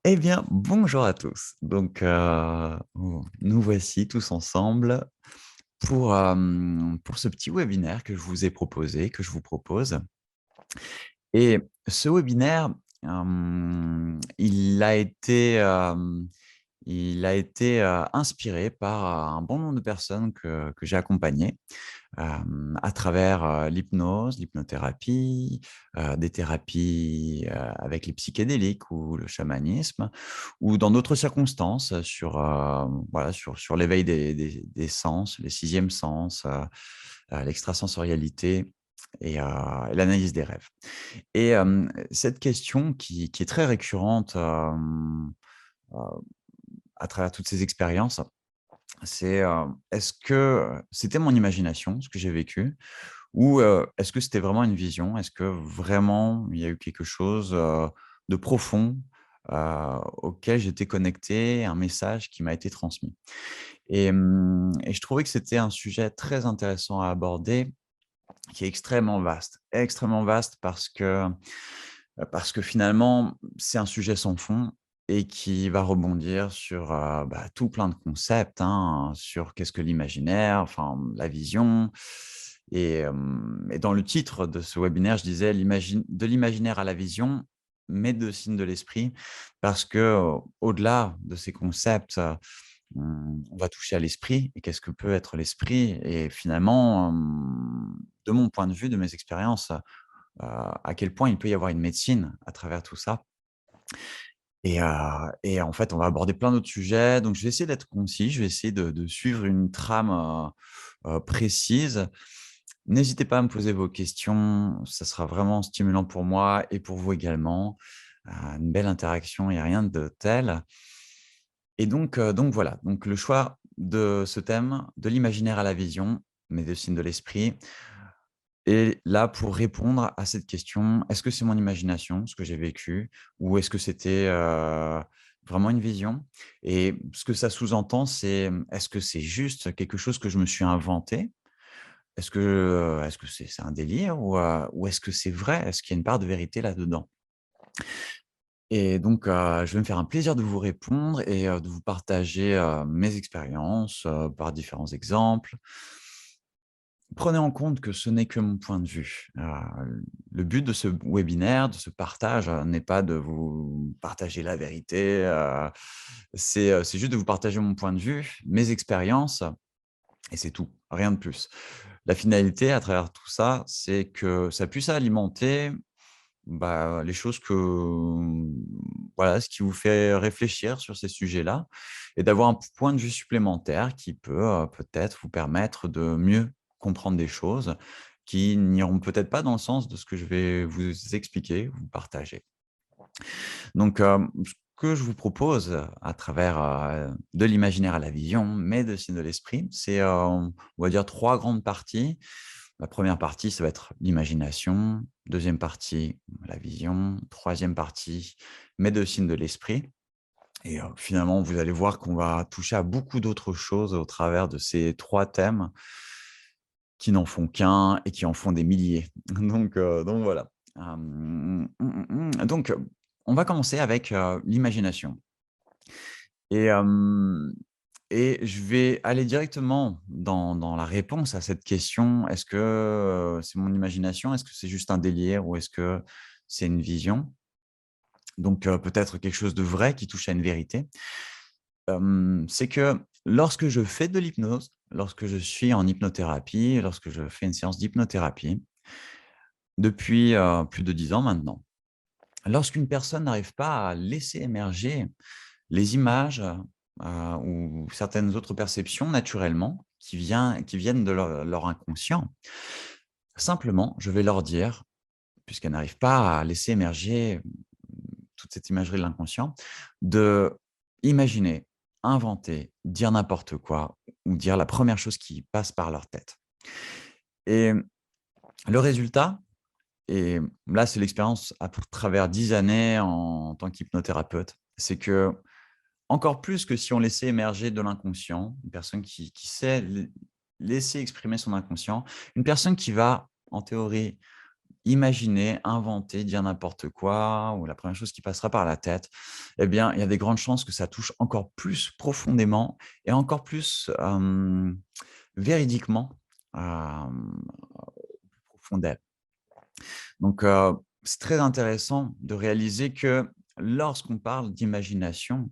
Eh bien, bonjour à tous. Nous voici tous ensemble pour ce petit webinaire que je vous ai proposé, que je vous propose. Et ce webinaire, il a été inspiré par un bon nombre de personnes que j'ai accompagnées. À travers, l'hypnose, l'hypnothérapie, des thérapies, avec les psychédéliques ou le chamanisme ou dans d'autres circonstances, voilà, sur l'éveil des sens, les sixièmes sens, l'extrasensorialité et l'analyse des rêves. Cette question qui est très récurrente, heu, à travers toutes ces expériences, c'est, est-ce que, c'était mon imagination, ce que j'ai vécu? Ou, est-ce que c'était vraiment une vision? Est-ce que vraiment il y a eu quelque chose, de profond, auquel j'étais connecté, un message qui m'a été transmis? Et je trouvais que c'était un sujet très intéressant à aborder, qui est extrêmement vaste parce que finalement, c'est un sujet sans fond et qui va rebondir sur, tout plein de concepts, hein, sur qu'est-ce que l'imaginaire, enfin, la vision et dans le titre de ce webinaire, je disais: «De l'imaginaire à la vision, médecine de l'esprit» parce que, au-delà de ces concepts, on va toucher à l'esprit et qu'est-ce que peut être l'esprit? Et finalement, de mon point de vue, de mes expériences, à quel point il peut y avoir une médecine à travers tout ça. Et en fait, on va aborder plein d'autres sujets, donc je vais essayer d'être concis, je vais essayer de suivre une trame, précise. N'hésitez pas à me poser vos questions, ça sera vraiment stimulant pour moi et pour vous également. Une belle interaction et rien de tel. Donc voilà, donc le choix de ce thème, de l'imaginaire à la vision, médecine de l'esprit, et là, pour répondre à cette question, est-ce que c'est mon imagination, ce que j'ai vécu, ou est-ce que c'était, vraiment une vision? Et ce que ça sous-entend, c'est, est-ce que c'est juste quelque chose que je me suis inventé? Est-ce que c'est un délire ou est-ce que c'est vrai? Est-ce qu'il y a une part de vérité là-dedans? Et donc, je vais me faire un plaisir de vous répondre et de vous partager, mes expériences, par différents exemples. Prenez en compte que ce n'est que mon point de vue. Le but de ce webinaire, de ce partage, n'est pas de vous partager la vérité, c'est juste de vous partager mon point de vue, mes expériences et c'est tout, rien de plus. La finalité à travers tout ça, c'est que ça puisse alimenter, les choses voilà, ce qui vous fait réfléchir sur ces sujets-là et d'avoir un point de vue supplémentaire qui peut, peut-être vous permettre de mieux comprendre des choses qui n'iront peut-être pas dans le sens de ce que je vais vous expliquer, vous partager. Ce que je vous propose à travers, de l'imaginaire à la vision, mais de signes de l'esprit, c'est, on va dire 3 grandes parties. La première partie, ça va être l'imagination, deuxième partie, la vision, troisième partie, médecine de l'esprit et finalement, vous allez voir qu'on va toucher à beaucoup d'autres choses au travers de ces 3 thèmes qui n'en font qu'un et qui en font des milliers. Donc voilà. Donc, on va commencer avec, l'imagination et hem et je vais aller directement dans la réponse à cette question. Est-ce que, c'est mon imagination? Est-ce que c'est juste un délire ou est-ce que c'est une vision? Donc, peut-être quelque chose de vrai qui touche à une vérité. C'est que lorsque je fais de l'hypnose, lorsque je suis en hypnothérapie, lorsque je fais une séance d'hypnothérapie, depuis, plus de 10 ans maintenant, lorsqu'une personne n'arrive pas à laisser émerger les images, ou certaines autres perceptions naturellement qui viennent de leur inconscient. Simplement, je vais leur dire, puisqu'elles n'arrivent pas à laisser émerger, toute cette imagerie de l'inconscient, de imaginer, inventer, dire n'importe quoi ou dire la première chose qui passe par leur tête. Et le résultat, et là, c'est l'expérience à travers 10 années en tant qu'hypnothérapeute, c'est que encore plus que si on laissait émerger de l'inconscient, une personne qui sait laisser exprimer son inconscient, une personne qui va, en théorie, imaginer, inventer, dire n'importe quoi ou la première chose qui passera par la tête, eh bien, il y a des grandes chances que ça touche encore plus profondément et encore plus, véridiquement, au plus profond d'elle. Donc, c'est très intéressant de réaliser que lorsqu'on parle d'imagination,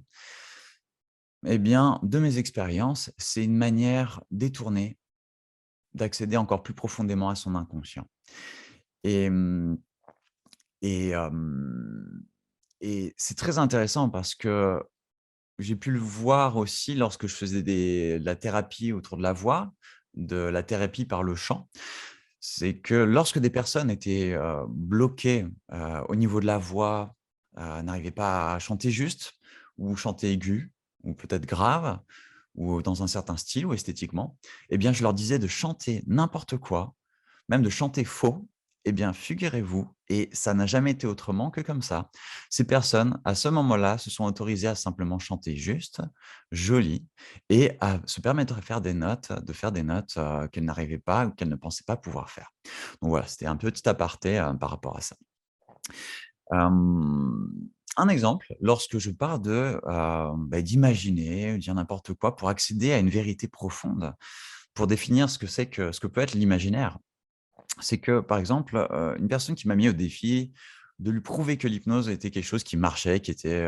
eh bien, de mes expériences, c'est une manière détournée d'accéder encore plus profondément à son inconscient. Et mmh et hem et c'est très intéressant parce que j'ai pu le voir aussi lorsque je faisais de la thérapie autour de la voix, de la thérapie par le chant. C'est que lorsque des personnes étaient, bloquées, au niveau de la voix, n'arrivaient pas à chanter juste ou chanter aigu ou peut-être grave ou dans un certain style ou esthétiquement, eh bien, je leur disais de chanter n'importe quoi, même de chanter faux. Eh bien, figurez-vous, et ça n'a jamais été autrement que comme ça. Ces personnes, à ce moment-là, se sont autorisées à simplement chanter juste, joli et à se permettre de faire des notes, qu'elles n'arrivaient pas ou qu'elles ne pensaient pas pouvoir faire. Donc voilà, c'était un petit aparté, par rapport à ça. Hem, un exemple, lorsque je parle d'imaginer, dire n'importe quoi pour accéder à une vérité profonde, pour définir ce que peut être l'imaginaire. C'est que, par exemple, une personne qui m'a mis au défi de lui prouver que l'hypnose était quelque chose qui marchait, qui était,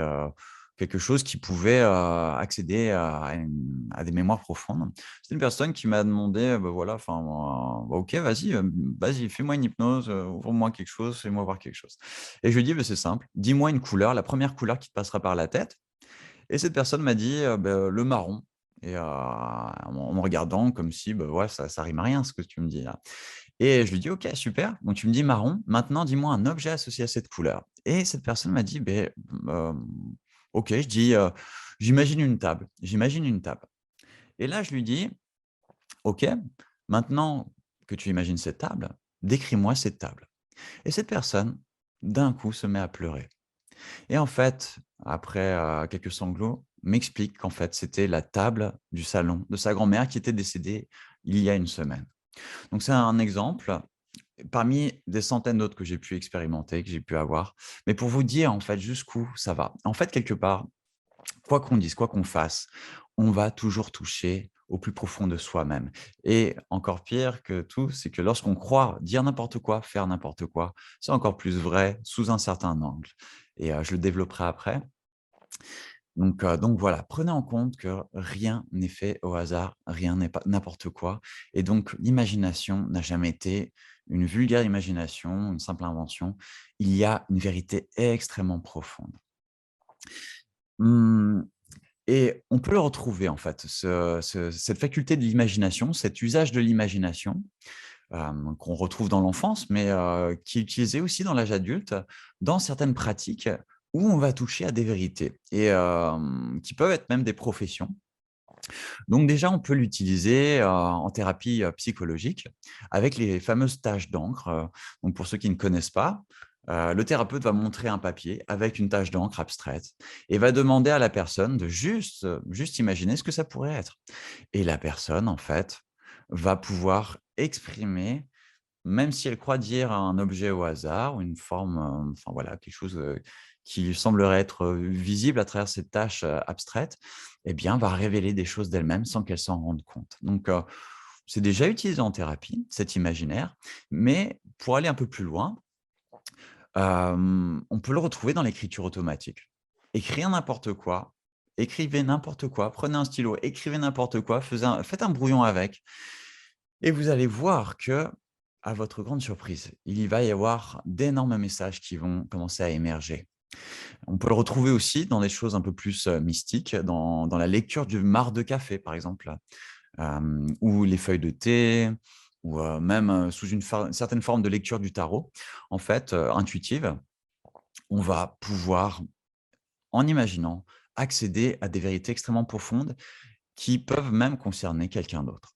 quelque chose qui pouvait, accéder à des mémoires profondes. C'est une personne qui m'a demandé, bah, voilà, enfin, bah, OK, vas-y, vas-y, fais-moi une hypnose, ouvre-moi quelque chose, fais-moi voir quelque chose. Et je lui ai dit: «Bah, c'est simple, dis-moi une couleur, la première couleur qui te passera par la tête». Et cette personne m'a dit, bah, le marron et en me regardant comme si, bah, ouais, ça rime à rien ce que tu me dis là. Et je lui dis: «OK, super, donc tu me dis marron, maintenant dis-moi un objet associé à cette couleur». Et cette personne m'a dit: «Beh, OK», je dis, j'imagine une table». Et là, je lui dis: «OK, maintenant que tu imagines cette table, décris-moi cette table». Et cette personne, d'un coup, se met à pleurer. Et en fait, après, quelques sanglots, m'explique qu'en fait, c'était la table du salon de sa grand-mère qui était décédée il y a une semaine. Donc c'est un exemple parmi des centaines d'autres que j'ai pu expérimenter, que j'ai pu avoir. Mais pour vous dire, en fait, jusqu'où ça va. En fait, quelque part, quoi qu'on dise, quoi qu'on fasse, on va toujours toucher au plus profond de soi-même. Et encore pire que tout, c'est que lorsqu'on croit dire n'importe quoi, faire n'importe quoi, c'est encore plus vrai sous un certain angle. Et je le développerai après. Donc voilà, prenez en compte que rien n'est fait au hasard, rien n'est pas n'importe quoi. Et donc l'imagination n'a jamais été une vulgaire imagination, une simple invention. Il y a une vérité extrêmement profonde. Mmh et on peut le retrouver en fait, cette faculté de l'imagination, cet usage de l'imagination, qu'on retrouve dans l'enfance, mais qui est utilisé aussi dans l'âge adulte, dans certaines pratiques où on va toucher à des vérités et qui peuvent être même des professions. Donc déjà, on peut l'utiliser, en thérapie, psychologique avec les fameuses taches d'encre, donc pour ceux qui ne connaissent pas, le thérapeute va montrer un papier avec une tache d'encre abstraite et va demander à la personne de juste imaginer ce que ça pourrait être et la personne, en fait, va pouvoir exprimer même si elle croit dire un objet au hasard ou une forme, enfin voilà, quelque chose, qui lui semblerait être, visible à travers cette tâche, abstraite, eh bien, va révéler des choses d'elle-même sans qu'elle s'en rende compte. Donc, c'est déjà utilisé en thérapie, cet imaginaire, mais pour aller un peu plus loin, on peut le retrouver dans l'écriture automatique. Écrire n'importe quoi, écrivez n'importe quoi, prenez un stylo, écrivez n'importe quoi, faites un brouillon avec et vous allez voir que, à votre grande surprise, il y va y avoir d'énormes messages qui vont commencer à émerger. On peut le retrouver aussi dans des choses un peu plus, mystiques, dans la lecture du marc de café, par exemple, ou les feuilles de thé ou, même, sous une certaine forme de lecture du tarot, en fait, intuitive. On va pouvoir, en imaginant, accéder à des vérités extrêmement profondes qui peuvent même concerner quelqu'un d'autre.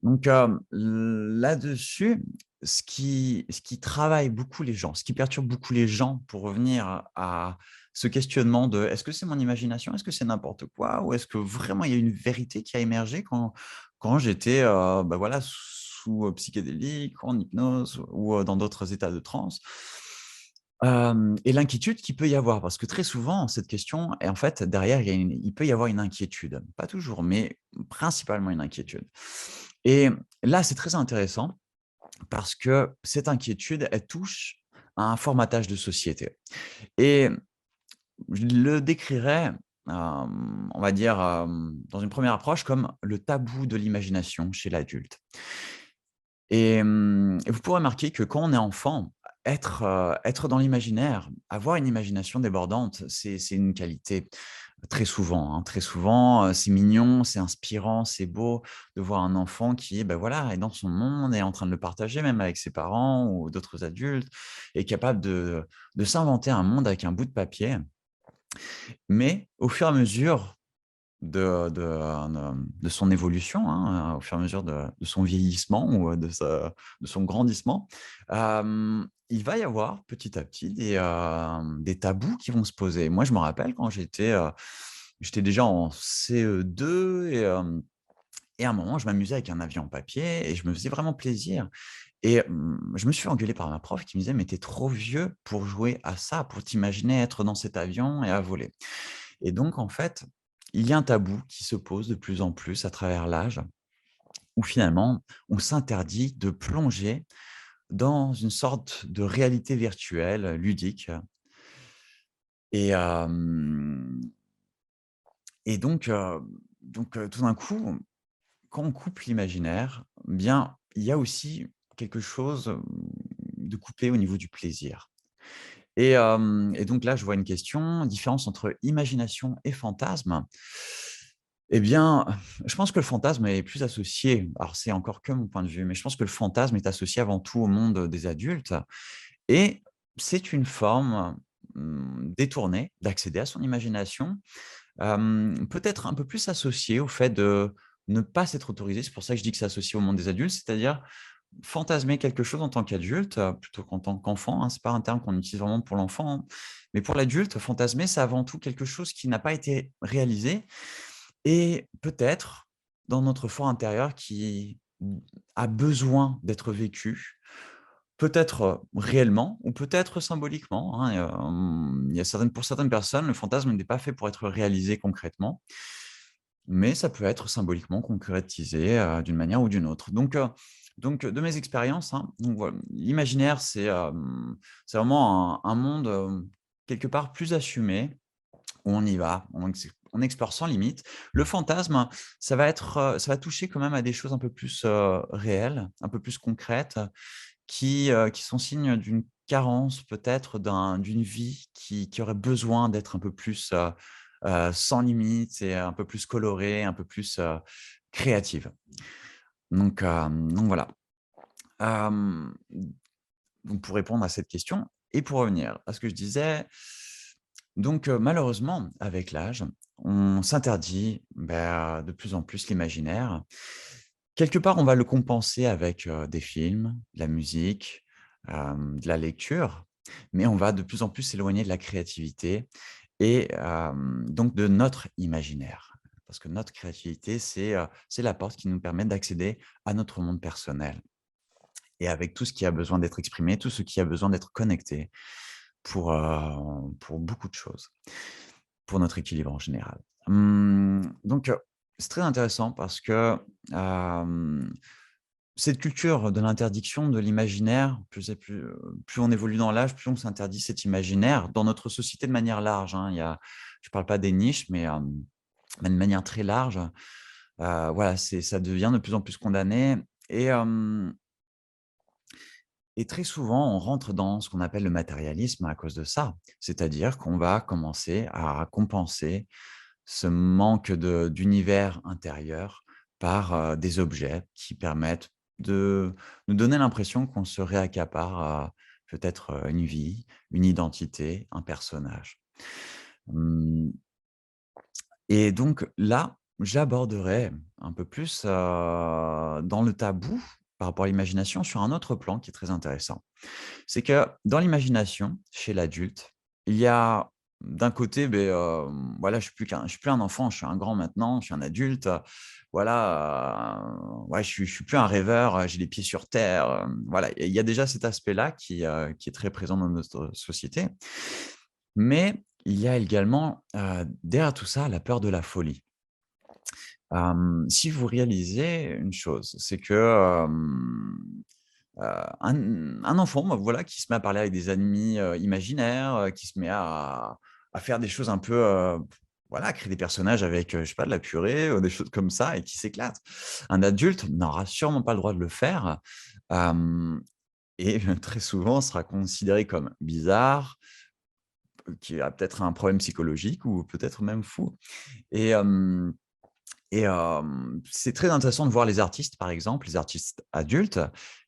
Donc, là-dessus, ce qui travaille beaucoup les gens, ce qui perturbe beaucoup les gens pour revenir à ce questionnement de: «Est-ce que c'est mon imagination? Est-ce que c'est n'importe quoi? Ou est-ce que vraiment il y a une vérité qui a émergé quand j'étais, bah, voilà, sous, psychédélique, en hypnose ou, dans d'autres états de transe. Et l'inquiétude qu'il peut y avoir, parce que très souvent, cette question et en fait, derrière, il peut y avoir une inquiétude. Pas toujours, mais principalement une inquiétude. Et là, c'est très intéressant parce que cette inquiétude, elle touche à un formatage de société. Et je le décrirais, on va dire, dans une première approche, comme le tabou de l'imagination chez l'adulte. Et vous pourrez remarquer que quand on est enfant, être dans l'imaginaire, avoir une imagination débordante, c'est une qualité très souvent, hein. Très souvent, c'est mignon, c'est inspirant, c'est beau de voir un enfant qui, ben voilà, est dans son monde, est en train de le partager même avec ses parents ou d'autres adultes, est capable de s'inventer un monde avec un bout de papier. Mais au fur et à mesure de son évolution, hein, au fur et à mesure de son vieillissement ou, de son grandissement, il va y avoir petit à petit des tabous qui vont se poser. Moi, je me rappelle quand j'étais déjà en CE2 et à un moment, je m'amusais avec un avion en papier et je me faisais vraiment plaisir et je me suis fait engueuler par ma prof qui me disait: «Mais tu es trop vieux pour jouer à ça, pour t'imaginer être dans cet avion et à voler». Et donc, en fait, il y a un tabou qui se pose de plus en plus à travers l'âge, où finalement, on s'interdit de plonger dans une sorte de réalité virtuelle, ludique. Et hem et donc, tout d'un coup, quand on coupe l'imaginaire, bien, il y a aussi quelque chose, de coupé au niveau du plaisir. Et donc là, je vois une question, différence entre imagination et fantasme. Eh bien, je pense que le fantasme est plus associé, alors c'est encore que mon point de vue, mais je pense que le fantasme est associé avant tout au monde des adultes et c'est une forme, détournée d'accéder à son imagination, peut-être un peu plus associée au fait de ne pas s'être autorisé. C'est pour ça que je dis que c'est associé au monde des adultes, c'est-à-dire fantasmer quelque chose en tant qu'adulte, plutôt qu'en tant qu'enfant, hein. C'est pas un terme qu'on utilise vraiment pour l'enfant, hein. Mais pour l'adulte, fantasmer, c'est avant tout quelque chose qui n'a pas été réalisé et peut-être dans notre fort intérieur qui a besoin d'être vécu, peut-être, réellement ou peut-être symboliquement, hein. Il y a certaines pour certaines personnes, le fantasme n'est pas fait pour être réalisé concrètement, mais ça peut être symboliquement concrétisé, d'une manière ou d'une autre. Donc, de mes expériences, hein, donc voilà, l'imaginaire, c'est vraiment un monde, quelque part plus assumé, où on y va, on explore sans limite. Le fantasme, ça va toucher quand même à des choses un peu plus, réelles, un peu plus concrètes, qui sont signes d'une carence peut-être d'une vie qui aurait besoin d'être un peu plus, sans limite et un peu plus colorée, un peu plus, créative. Donc voilà. Hem, donc pour répondre à cette question et pour revenir à ce que je disais, donc malheureusement, avec l'âge, on s'interdit, de plus en plus l'imaginaire. Quelque part, on va le compenser avec, des films, de la musique, de la lecture, mais on va de plus en plus s'éloigner de la créativité et donc de notre imaginaire. Parce que notre créativité, c'est la porte qui nous permet d'accéder à notre monde personnel et avec tout ce qui a besoin d'être exprimé, tout ce qui a besoin d'être connecté pour beaucoup de choses, pour notre équilibre en général. Donc, c'est très intéressant parce que, hem, cette culture de l'interdiction, de l'imaginaire, plus on évolue dans l'âge, plus on s'interdit cet imaginaire dans notre société de manière large, hein. Je ne parle pas des niches, mais de manière très large. Voilà, ça devient de plus en plus condamné et hem et très souvent, on rentre dans ce qu'on appelle le matérialisme à cause de ça. C'est-à-dire qu'on va commencer à compenser ce manque d'univers intérieur par, des objets qui permettent de nous donner l'impression qu'on se réaccapare, peut-être, une vie, une identité, un personnage. Mmh et donc là, j'aborderai un peu plus, dans le tabou par rapport à l'imagination sur un autre plan qui est très intéressant. C'est que dans l'imagination, chez l'adulte, il y a d'un côté, beh, voilà, je suis plus un enfant, je suis un grand maintenant, je suis un adulte, voilà, ouais, je suis plus un rêveur, j'ai les pieds sur terre, voilà. Et il y a déjà cet aspect-là qui est très présent dans notre société. Mais il y a également, derrière tout ça, la peur de la folie. Si vous réalisez une chose, c'est que, un enfant, bah, voilà, qui se met à parler avec des amis, imaginaires, qui se met à faire des choses un peu, voilà, à créer des personnages avec, je sais pas, de la purée, des choses comme ça et qui s'éclate. Un adulte n'aura sûrement pas le droit de le faire, hem et très souvent sera considéré comme bizarre, qui a peut-être un problème psychologique ou peut-être même fou. Et c'est très intéressant de voir les artistes, par exemple, les artistes adultes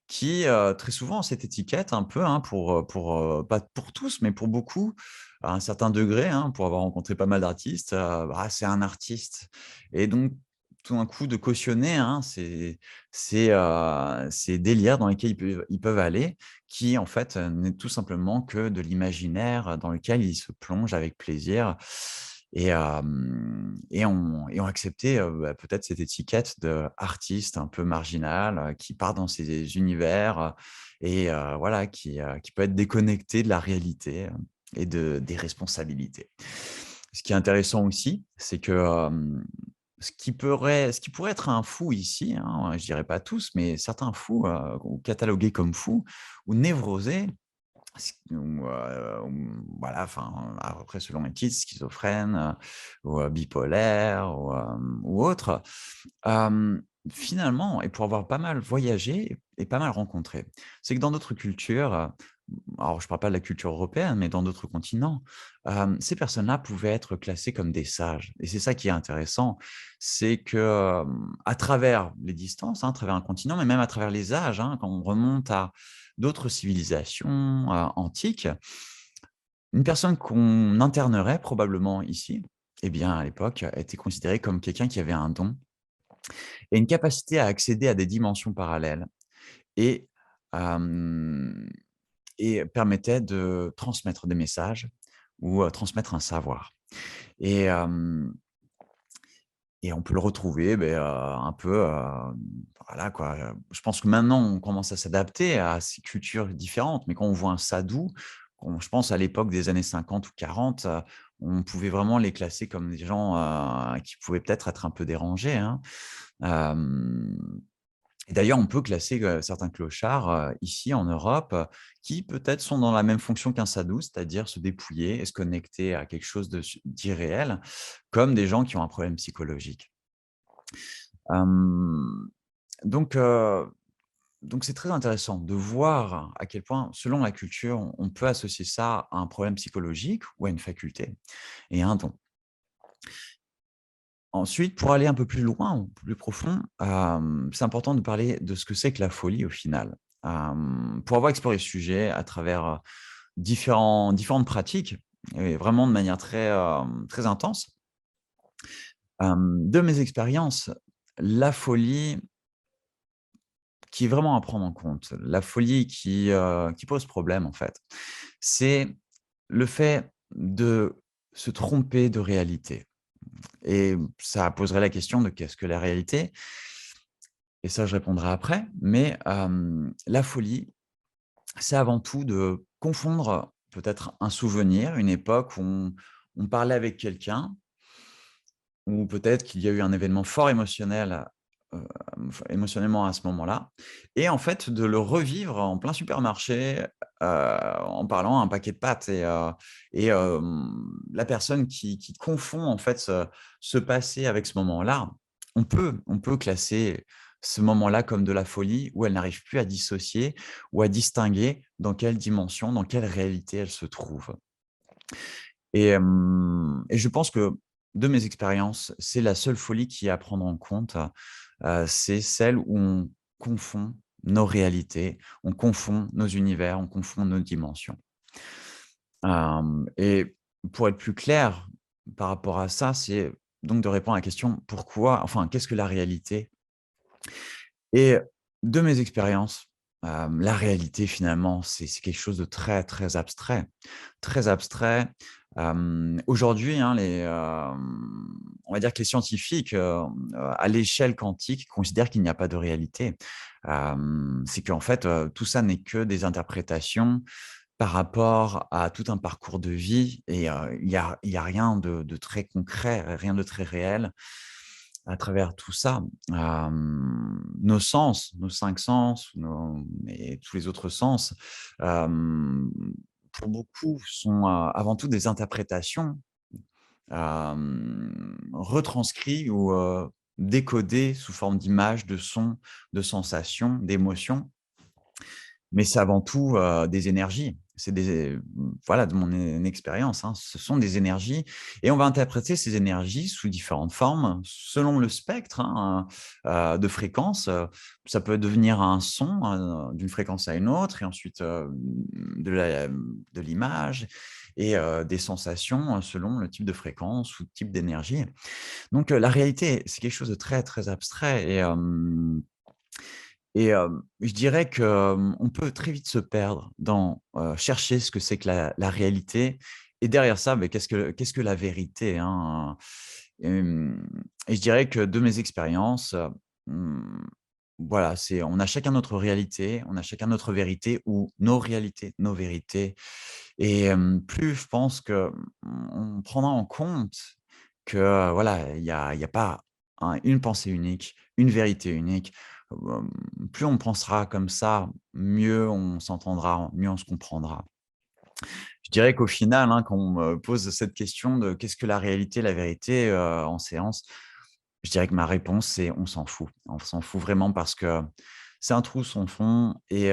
qui, très souvent ont cette étiquette un peu, hein, pas pour tous, mais pour beaucoup, à un certain degré, hein, pour avoir rencontré pas mal d'artistes, bah, c'est un artiste et donc tout d'un coup de cautionner, hein, ces délires dans lesquels ils peuvent aller qui, en fait, n'est tout simplement que de l'imaginaire dans lequel ils se plongent avec plaisir et ont accepté, bah, peut-être cette étiquette d'artiste un peu marginal, qui part dans ces univers, voilà, qui peut être déconnecté de la réalité, et des responsabilités. Ce qui est intéressant aussi, c'est que, ce qui pourrait être un fou ici, hein, je dirais pas tous, mais certains fous, ou catalogués comme fous ou névrosés, voilà, enfin, après selon les titres, schizophrène, ou bipolaire ou autre. Finalement et pour avoir pas mal voyagé et pas mal rencontré, c'est que dans d'autres cultures, alors je parle pas de la culture européenne, mais dans d'autres continents, ces personnes-là pouvaient être classées comme des sages et c'est ça qui est intéressant. C'est que, à travers les distances, hein, à travers un continent, mais même à travers les âges, hein, quand on remonte à d'autres civilisations, antiques, une personne qu'on internerait probablement ici, eh bien, à l'époque, était considérée comme quelqu'un qui avait un don et une capacité à accéder à des dimensions parallèles et hem et permettait de transmettre des messages ou, transmettre un savoir et hem et on peut le retrouver, beh, un peu, voilà quoi, je pense que maintenant on commence à s'adapter à ces cultures différentes, mais quand on voit un sadhu, je pense à l'époque des années 50 ou 40, on pouvait vraiment les classer comme des gens, qui pouvaient peut-être être un peu dérangés, hein. Hem Et d'ailleurs, on peut classer, certains clochards, ici en Europe, qui peut-être sont dans la même fonction qu'un sadou, c'est-à-dire se dépouiller et se connecter à quelque chose d'irréel, comme des gens qui ont un problème psychologique. Hem, donc heu, donc c'est très intéressant de voir à quel point, selon la culture, on peut associer ça à un problème psychologique ou à une faculté et à un don. Ensuite, pour aller un peu plus loin ou plus profond, c'est important de parler de ce que c'est que la folie au final. Pour avoir exploré ce sujet à travers, différentes pratiques et vraiment de manière très intense, de mes expériences, la folie qui est vraiment à prendre en compte, la folie qui pose problème en fait, c'est le fait de se tromper de réalité et ça poserait la question de qu'est-ce que la réalité? Et ça, je répondrai après, mais la folie, c'est avant tout de confondre peut-être un souvenir, une époque où on parlait avec quelqu'un, ou peut-être qu'il y a eu un événement fort émotionnel, heu, émotionnellement à ce moment-là et en fait de le revivre en plein supermarché, en parlant à un paquet de pâtes la personne qui confond en fait ce passé avec ce moment-là, on peut classer ce moment-là comme de la folie où elle n'arrive plus à dissocier ou à distinguer dans quelle dimension, dans quelle réalité elle se trouve. Et je pense que, de mes expériences, c'est la seule folie qui est à prendre en compte, c'est celle où on confond nos réalités, on confond nos univers, on confond nos dimensions. Et pour être plus clair par rapport à ça, c'est donc de répondre à la question: «Pourquoi?» enfin, qu'est-ce que la réalité? Et de mes expériences, la réalité finalement, c'est quelque chose de très, très abstrait. Très abstrait, Aujourd'hui, hein, on va dire que les scientifiques, à l'échelle quantique, considèrent qu'il n'y a pas de réalité. C'est qu'en fait, tout ça n'est que des interprétations par rapport à tout un parcours de vie et il y a rien de très concret, rien de très réel à travers tout ça. Nos sens, nos 5 sens, nos et tous les autres sens, hem, pour beaucoup sont, avant tout des interprétations, retranscrits ou décodés sous forme d'images, de sons, de sensations, d'émotions. Mais c'est avant tout, des énergies. C'est voilà, de mon expérience, hein, ce sont des énergies et on va interpréter ces énergies sous différentes formes, selon le spectre, hein, de fréquence. Ça peut devenir un son, d'une fréquence à une autre et ensuite, de l'image et des sensations, selon le type de fréquence ou type d'énergie. Donc, la réalité, c'est quelque chose de très, très abstrait et je dirais que, on peut très vite se perdre dans, chercher ce que c'est que la réalité et derrière ça, beh, qu'est-ce que la vérité, hein? Hem et je dirais que de mes expériences, mmh, voilà, on a chacun notre réalité, on a chacun notre vérité ou nos réalités, nos vérités et plus je pense que, on prendra en compte que, voilà, il y a pas une pensée unique, une vérité unique. Plus on pensera comme ça, mieux on s'entendra, mieux on se comprendra. Je dirais qu'au final, hein, quand on me pose cette question de qu'est-ce que la réalité, la vérité, en séance, je dirais que ma réponse, c'est: «On s'en fout». On s'en fout vraiment parce que c'est un trou sans fond et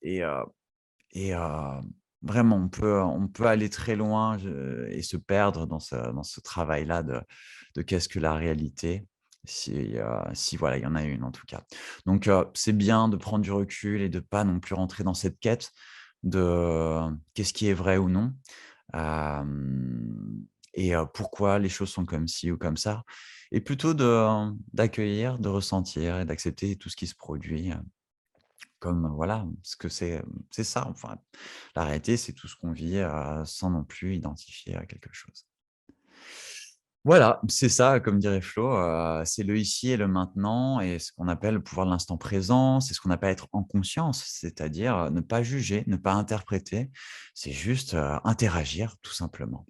et vraiment on peut aller très loin et se perdre dans ce travail-là de qu'est-ce que la réalité, si voilà, il y en a une en tout cas. Donc c'est bien de prendre du recul et de pas non plus rentrer dans cette quête de qu'est-ce qui est vrai ou non, hem et pourquoi les choses sont comme ci ou comme ça et plutôt d'accueillir, de ressentir et d'accepter tout ce qui se produit, comme, voilà, ce que c'est ça, enfin, la réalité, c'est tout ce qu'on vit, sans non plus identifier à quelque chose. Voilà, c'est ça, comme dirait Flo, c'est le ici et le maintenant et ce qu'on appelle le pouvoir de l'instant présent, c'est ce qu'on appelle être en conscience, c'est-à-dire, ne pas juger, ne pas interpréter, c'est juste, interagir tout simplement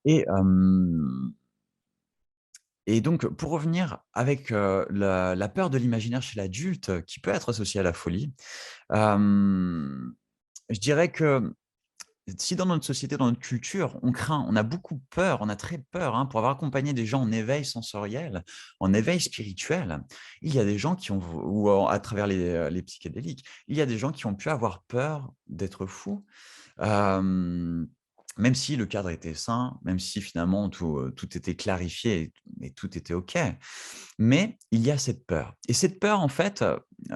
et hem et donc pour revenir avec, la peur de l'imaginaire chez l'adulte, qui peut être associée à la folie, hem, je dirais que si dans notre société, dans notre culture, on craint, on a beaucoup peur, on a très peur, hein, pour avoir accompagné des gens en éveil sensoriel, en éveil spirituel, il y a des gens qui ont ou à travers les psychédéliques, il y a des gens qui ont pu avoir peur d'être fous, hem, même si le cadre était sain, même si finalement tout était clarifié et tout était OK. Mais il y a cette peur et cette peur en fait,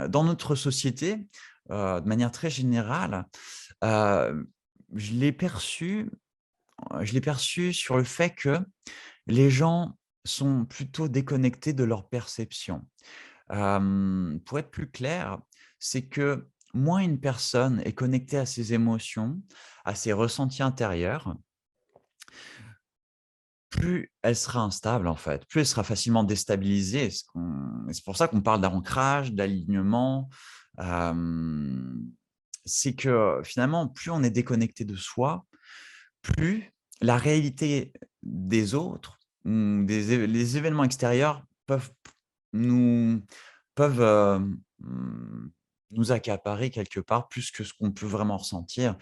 dans notre société, de manière très générale, heu, je l'ai perçue je l'ai perçue sur le fait que les gens sont plutôt déconnectés de leur perception. Pour être plus clair, c'est que moins une personne est connectée à ses émotions, à ses ressentis intérieurs, plus elle sera instable en fait, plus elle sera facilement déstabilisée. C'est pour ça qu'on parle d'ancrage, d'alignement. Hem, c'est que finalement, plus on est déconnecté de soi, plus la réalité des autres, les événements extérieurs nous peuvent, nous accaparer quelque part plus que ce qu'on peut vraiment ressentir.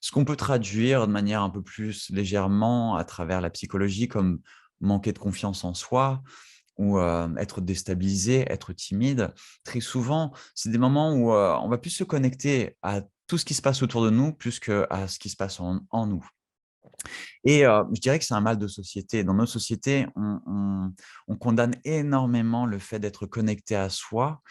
Ce qu'on peut traduire de manière un peu plus légèrement à travers la psychologie comme manquer de confiance en soi ou, être déstabilisé, être timide. Très souvent, c'est des moments où, on va plus se connecter à tout ce qui se passe autour de nous, plus qu'à ce qui se passe en nous. Et je dirais que c'est un mal de société. Dans notre société, on condamne énormément le fait d'être connecté à soi,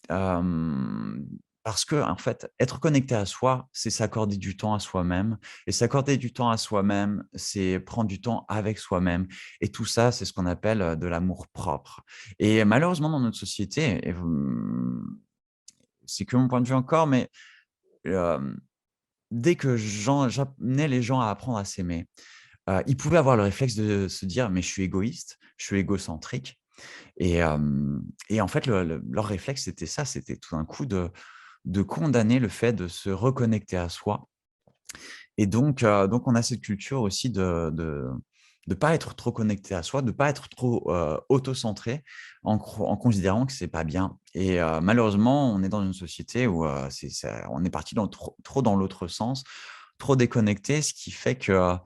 hem, parce que en fait, être connecté à soi, c'est s'accorder du temps à soi-même et s'accorder du temps à soi-même, c'est prendre du temps avec soi-même et tout ça, c'est ce qu'on appelle, de l'amour-propre et malheureusement dans notre société c'est que mon point de vue encore, mais dès que j'amenais les gens à apprendre à s'aimer, ils pouvaient avoir le réflexe de se dire: «Mais je suis égoïste, je suis égocentrique». Et en fait, leur réflexe, c'était ça, c'était tout d'un coup de condamner le fait de se reconnecter à soi. Et donc on a cette culture aussi de pas être trop connecté à soi, de pas être trop, auto-centré en considérant que c'est pas bien. Et malheureusement, on est dans une société où, c'est ça on est parti dans trop dans l'autre sens, trop déconnecté, ce qui fait que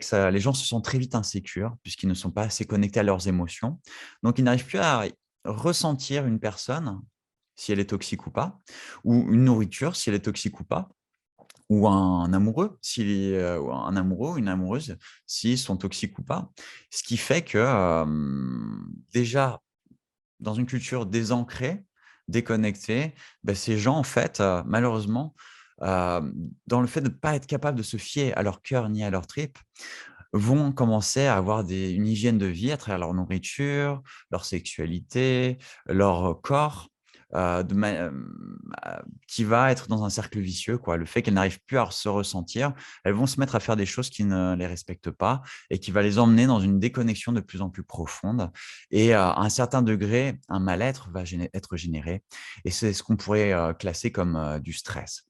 ça les gens se sentent très vite insécures puisqu'ils ne sont pas assez connectés à leurs émotions. Donc ils n'arrivent plus à ressentir une personne, si elle est toxique ou pas, ou une nourriture, si elle est toxique ou pas, ou un amoureux, ou un amoureux ou une amoureuse, s'ils sont toxiques ou pas. Ce qui fait que, déjà, dans une culture désancrée, déconnectée, ces gens, en fait, malheureusement, dans le fait de ne pas être capable de se fier à leur cœur ni à leurs tripes, vont commencer à avoir une hygiène de vie à travers leur nourriture, leur sexualité, leur corps, qui va être dans un cercle vicieux, quoi. Le fait qu'elles n'arrivent plus à se ressentir, elles vont se mettre à faire des choses qui ne les respectent pas et qui va les emmener dans une déconnexion de plus en plus profonde. Et à un certain degré, un mal-être va être généré, et c'est ce qu'on pourrait, classer comme, du stress.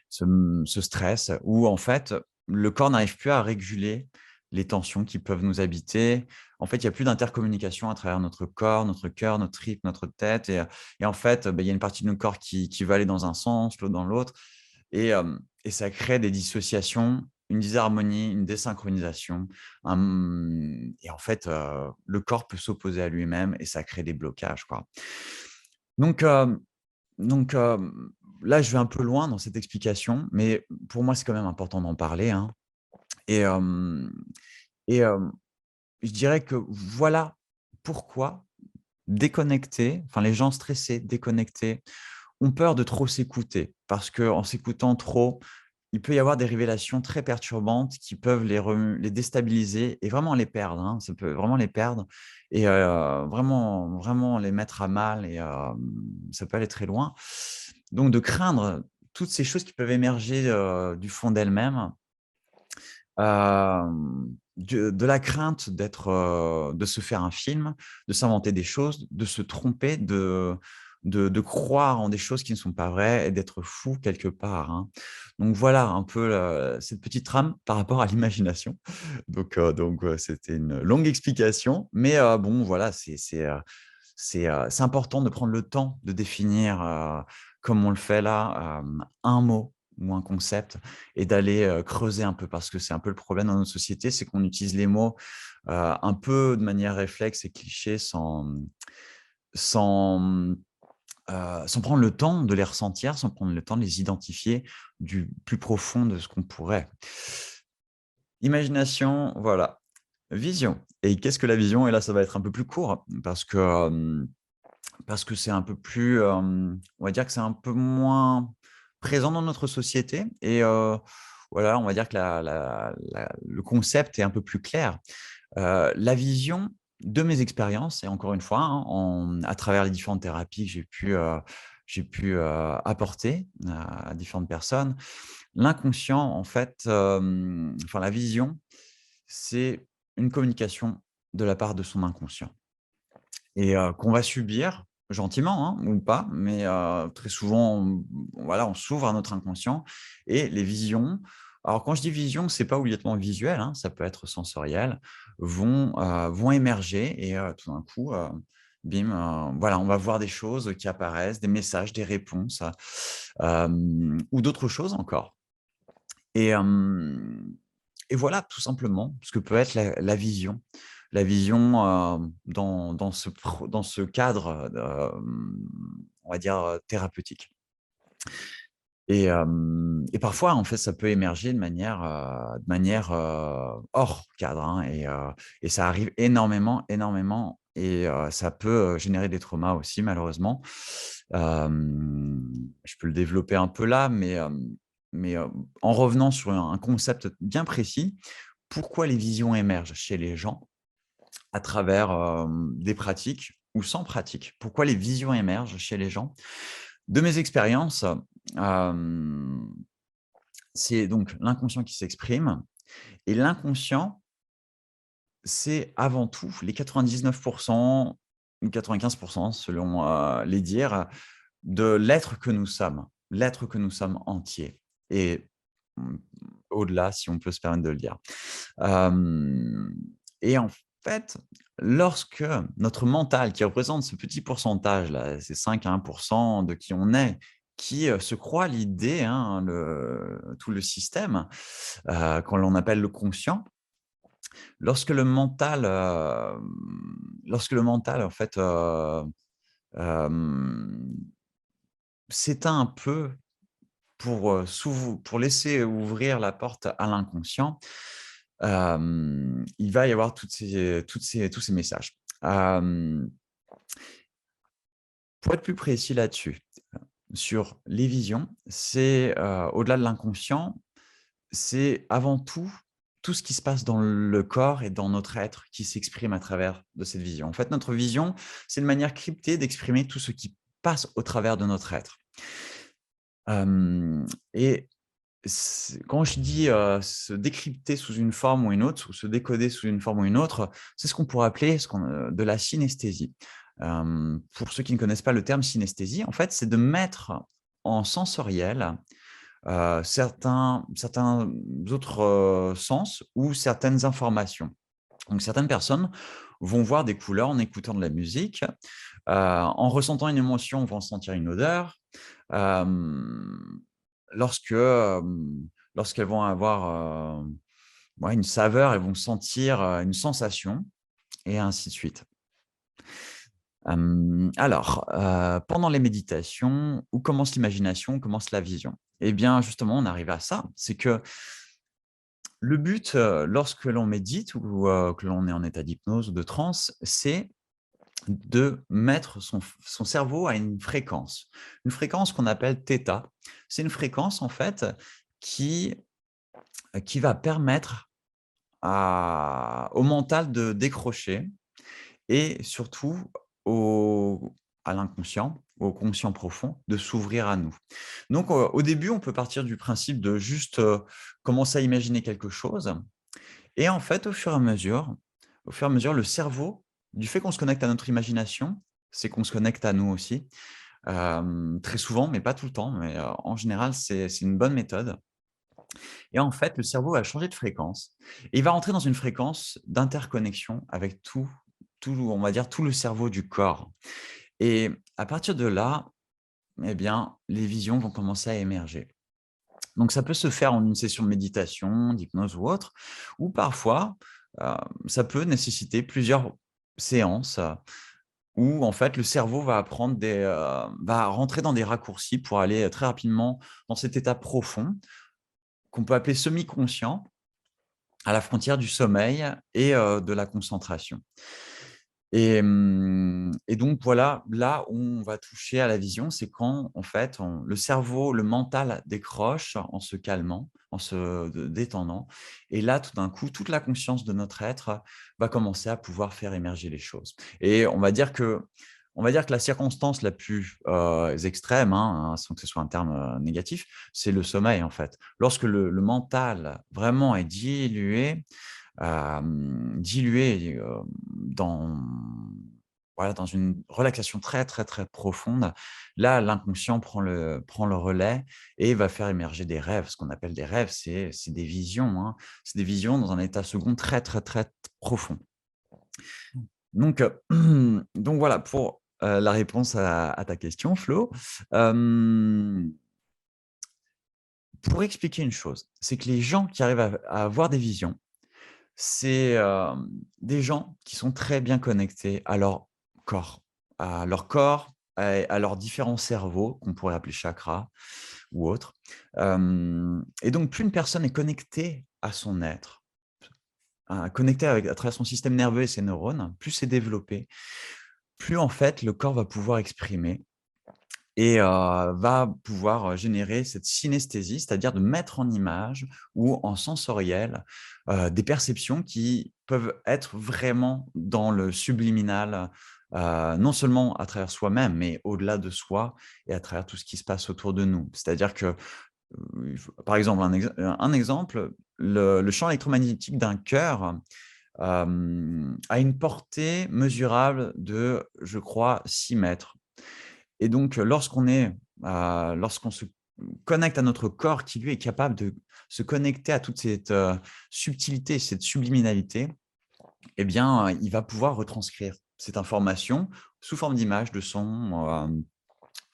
Ce stress où en fait, le corps n'arrive plus à réguler les tensions qui peuvent nous habiter. En fait, il y a plus d'intercommunication à travers notre corps, notre cœur, notre tripes, notre tête. Et en fait, il y a une partie de notre corps qui va aller dans un sens, l'autre dans l'autre. Et ça crée des dissociations, une disharmonie, une désynchronisation. Et en fait, le corps peut s'opposer à lui-même et ça crée des blocages, quoi. Donc, là, je vais un peu loin dans cette explication, mais pour moi, c'est quand même important d'en parler, hein. Et hem et je dirais que voilà pourquoi les gens stressés, déconnectés, ont peur de trop s'écouter. Parce qu'en s'écoutant trop, il peut y avoir des révélations très perturbantes qui peuvent les déstabiliser et vraiment les perdre, hein. Ça peut vraiment les perdre et vraiment vraiment les mettre à mal. Et ça peut aller très loin. Donc de craindre toutes ces choses qui peuvent émerger, du fond d'elles-mêmes, de la crainte de se faire un film, de s'inventer des choses, de se tromper, de croire en des choses qui ne sont pas vraies et d'être fou quelque part, hein. Donc voilà un peu, cette petite trame par rapport à l'imagination. Donc c'était une longue explication, mais bon voilà, c'est important de prendre le temps de définir, comme on le fait là, un mot ou un concept, et d'aller, creuser un peu, parce que c'est un peu le problème dans notre société, c'est qu'on utilise les mots, un peu de manière réflexe et cliché sans, sans prendre le temps de les ressentir, sans prendre le temps de les identifier du plus profond de ce qu'on pourrait. Imagination, voilà. Vision. Et qu'est-ce que la vision? Et là, ça va être un peu plus court parce que c'est un peu plus, on va dire que c'est un peu moins présent dans notre société. Et voilà, on va dire que le concept est un peu plus clair. La vision, de mes expériences, et encore une fois, hein, à travers les différentes thérapies que j'ai pu apporter à différentes personnes, l'inconscient, en fait, enfin la vision, c'est une communication de la part de son inconscient. Et qu'on va subir gentiment, hein, ou pas, mais très souvent, voilà, on s'ouvre à notre inconscient. Et les visions, alors quand je dis vision, c'est pas obligatoirement visuel, hein, ça peut être sensoriel, vont émerger. Et tout d'un coup, bim, voilà, on va voir des choses qui apparaissent, des messages, des réponses, ou d'autres choses encore. Et voilà, tout simplement, ce que peut être la vision. La vision, dans ce cadre, on va dire, thérapeutique. Et parfois, en fait, ça peut émerger de manière hors cadre, hein. Et ça arrive énormément, énormément. Et ça peut, générer des traumas aussi, malheureusement. Je peux le développer un peu là, mais en revenant sur un concept bien précis, pourquoi les visions émergent chez les gens à travers, des pratiques ou sans pratique? Pourquoi les visions émergent chez les gens? De mes expériences, hem, c'est donc l'inconscient qui s'exprime et l'inconscient, c'est avant tout les 99 ou 95 selon, les dires, de l'être que nous sommes, l'être que nous sommes entier et mmh, au-delà, si on peut se permettre de le dire. Hem et en fait, lorsque notre mental, qui représente ce petit pourcentage-là, ces 5 à 1 de qui on est, qui, se croit l'idée, hein, tout le système, qu'on l'on appelle le conscient, lorsque le mental, en fait, hem, s'éteint un peu pour laisser ouvrir la porte à l'inconscient, il va y avoir tous ces messages. Pour être plus précis là-dessus, sur les visions, c'est, au-delà de l'inconscient, c'est avant tout, tout ce qui se passe dans le corps et dans notre être qui s'exprime à travers de cette vision. En fait, notre vision, c'est une manière cryptée d'exprimer tout ce qui passe au travers de notre être. Hem et quand je dis, se décrypter sous une forme ou une autre, ou se décoder sous une forme ou une autre, c'est ce qu'on pourrait appeler de la synesthésie. Pour ceux qui ne connaissent pas le terme synesthésie, en fait, c'est de mettre en sensoriel, certains autres, sens ou certaines informations. Donc certaines personnes vont voir des couleurs en écoutant de la musique, en ressentant une émotion, vont sentir une odeur. Hem, lorsqu'elles vont avoir, ouais, une saveur, elles vont sentir, une sensation et ainsi de suite. Alors, pendant les méditations, où commence l'imagination, où commence la vision? Eh bien, justement, on arrive à ça. C'est que le but, lorsque l'on médite ou, que l'on est en état d'hypnose ou de transe, c'est de mettre son cerveau à une fréquence qu'on appelle θ. C'est une fréquence, en fait, qui qui va permettre au mental de décrocher et surtout à l'inconscient, au conscient profond, de s'ouvrir à nous. Donc, au début, on peut partir du principe de juste, commencer à imaginer quelque chose et en fait, au fur et à mesure, le cerveau, du fait qu'on se connecte à notre imagination, c'est qu'on se connecte à nous aussi, très souvent, mais pas tout le temps, mais, en général, c'est une bonne méthode et en fait, le cerveau va changer de fréquence et il va rentrer dans une fréquence d'interconnexion avec on va dire, tout le cerveau du corps et à partir de là, eh bien, les visions vont commencer à émerger. Donc ça peut se faire en une session de méditation, d'hypnose ou autre, ou parfois, heu, ça peut nécessiter plusieurs séances, où en fait le cerveau va apprendre va rentrer dans des raccourcis pour aller, très rapidement dans cet état profond, qu'on peut appeler semi-conscient, à la frontière du sommeil et de la concentration. Et donc voilà, là où on va toucher à la vision, c'est quand en fait le cerveau, le mental décroche en se calmant, en se détendant et là tout d'un coup, toute la conscience de notre être va commencer à pouvoir faire émerger les choses. Et on va dire que la circonstance la plus, extrême, hein, sans que ce soit un terme, négatif, c'est le sommeil en fait. Lorsque le mental vraiment est dilué, dans voilà, dans une relaxation très, très, très profonde. Là, l'inconscient prend le relais et va faire émerger des rêves. Ce qu'on appelle des rêves, c'est des visions, hein. C'est des visions dans un état second très, très, très profond. Donc, donc voilà pour, la réponse à ta question, Flo. Hem, pour expliquer une chose, c'est que les gens qui arrivent à avoir des visions, c'est, des gens qui sont très bien connectés corps, à leur corps, à leurs différents cerveaux qu'on pourrait appeler chakras ou autres. Et donc plus une personne est connectée à son être, connectée à travers son système nerveux et ses neurones, plus c'est développé, plus en fait le corps va pouvoir exprimer et va pouvoir, générer cette synesthésie, c'est-à-dire de mettre en image ou en sensoriel, des perceptions qui peuvent être vraiment dans le subliminal, non seulement à travers soi-même, mais au-delà de soi et à travers tout ce qui se passe autour de nous. C'est-à-dire que, par exemple, un exemple, le champ électromagnétique d'un cœur, a une portée mesurable de, je crois, 6 mètres. Et donc, lorsqu'on se connecte à notre corps qui, lui, est capable de se connecter à toute cette, subtilité, cette subliminalité, eh bien, il va pouvoir retranscrire cette information sous forme d'image, de son,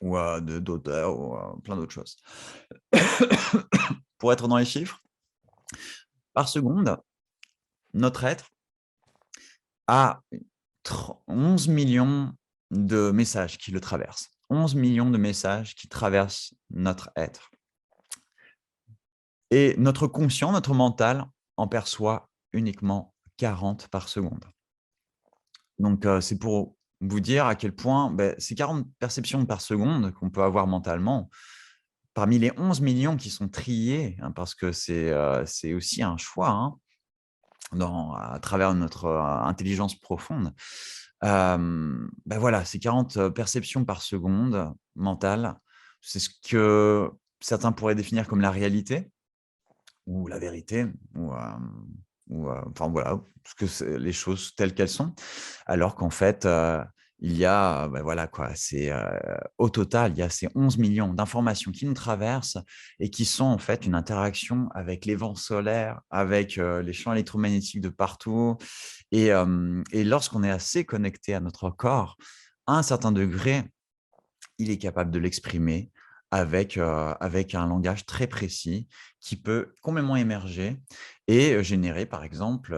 ou d'odeur ou plein d'autres choses. Pour être dans les chiffres, par seconde, notre être a 11 millions de messages qui le traversent. 11 millions de messages qui traversent notre être. Et notre conscient, notre mental, en perçoit uniquement 40 par seconde. Donc, c'est pour vous dire à quel point, ces 40 perceptions par seconde qu'on peut avoir mentalement, parmi les 11 millions qui sont triés, hein, parce que c'est aussi un choix, hein, à travers notre, intelligence profonde. Voilà, ces 40, perceptions par seconde mentale, c'est ce que certains pourraient définir comme la réalité ou la vérité enfin voilà, parce que c'est les choses telles qu'elles sont. Alors qu'en fait, il y a, voilà quoi, au total, il y a ces 11 millions d'informations qui nous traversent et qui sont en fait une interaction avec les vents solaires, avec, les champs électromagnétiques de partout et lorsqu'on est assez connecté à notre corps, à un certain degré, il est capable de l'exprimer avec un langage très précis qui peut complètement émerger et générer par exemple,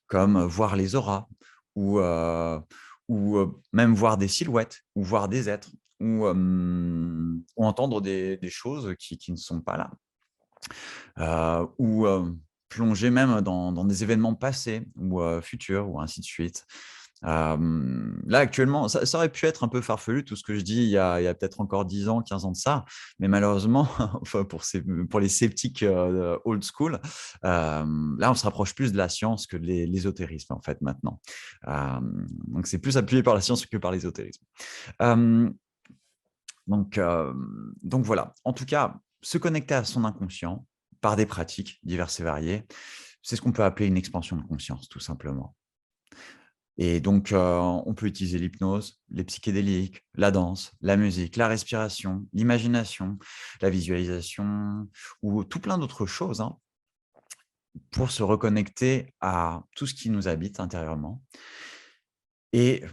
comme voir les auras ou, même voir des silhouettes ou voir des êtres ou entendre des choses qui ne sont pas là. Ou, plonger même dans des événements passés ou, futurs ou ainsi de suite. Là, actuellement, ça aurait pu être un peu farfelu tout ce que je dis il y a peut-être encore 10 ans, 15 ans de ça, mais malheureusement, enfin pour les sceptiques, old school, là, on se rapproche plus de la science que de l'ésotérisme, en fait, maintenant. Donc c'est plus appuyé par la science que par l'ésotérisme. Hem, donc voilà. En tout cas, se connecter à son inconscient par des pratiques diverses et variées, c'est ce qu'on peut appeler une expansion de conscience, tout simplement. Et donc, on peut utiliser l'hypnose, les psychédéliques, la danse, la musique, la respiration, l'imagination, la visualisation ou tout plein d'autres choses, hein, pour se reconnecter à tout ce qui nous habite intérieurement. Et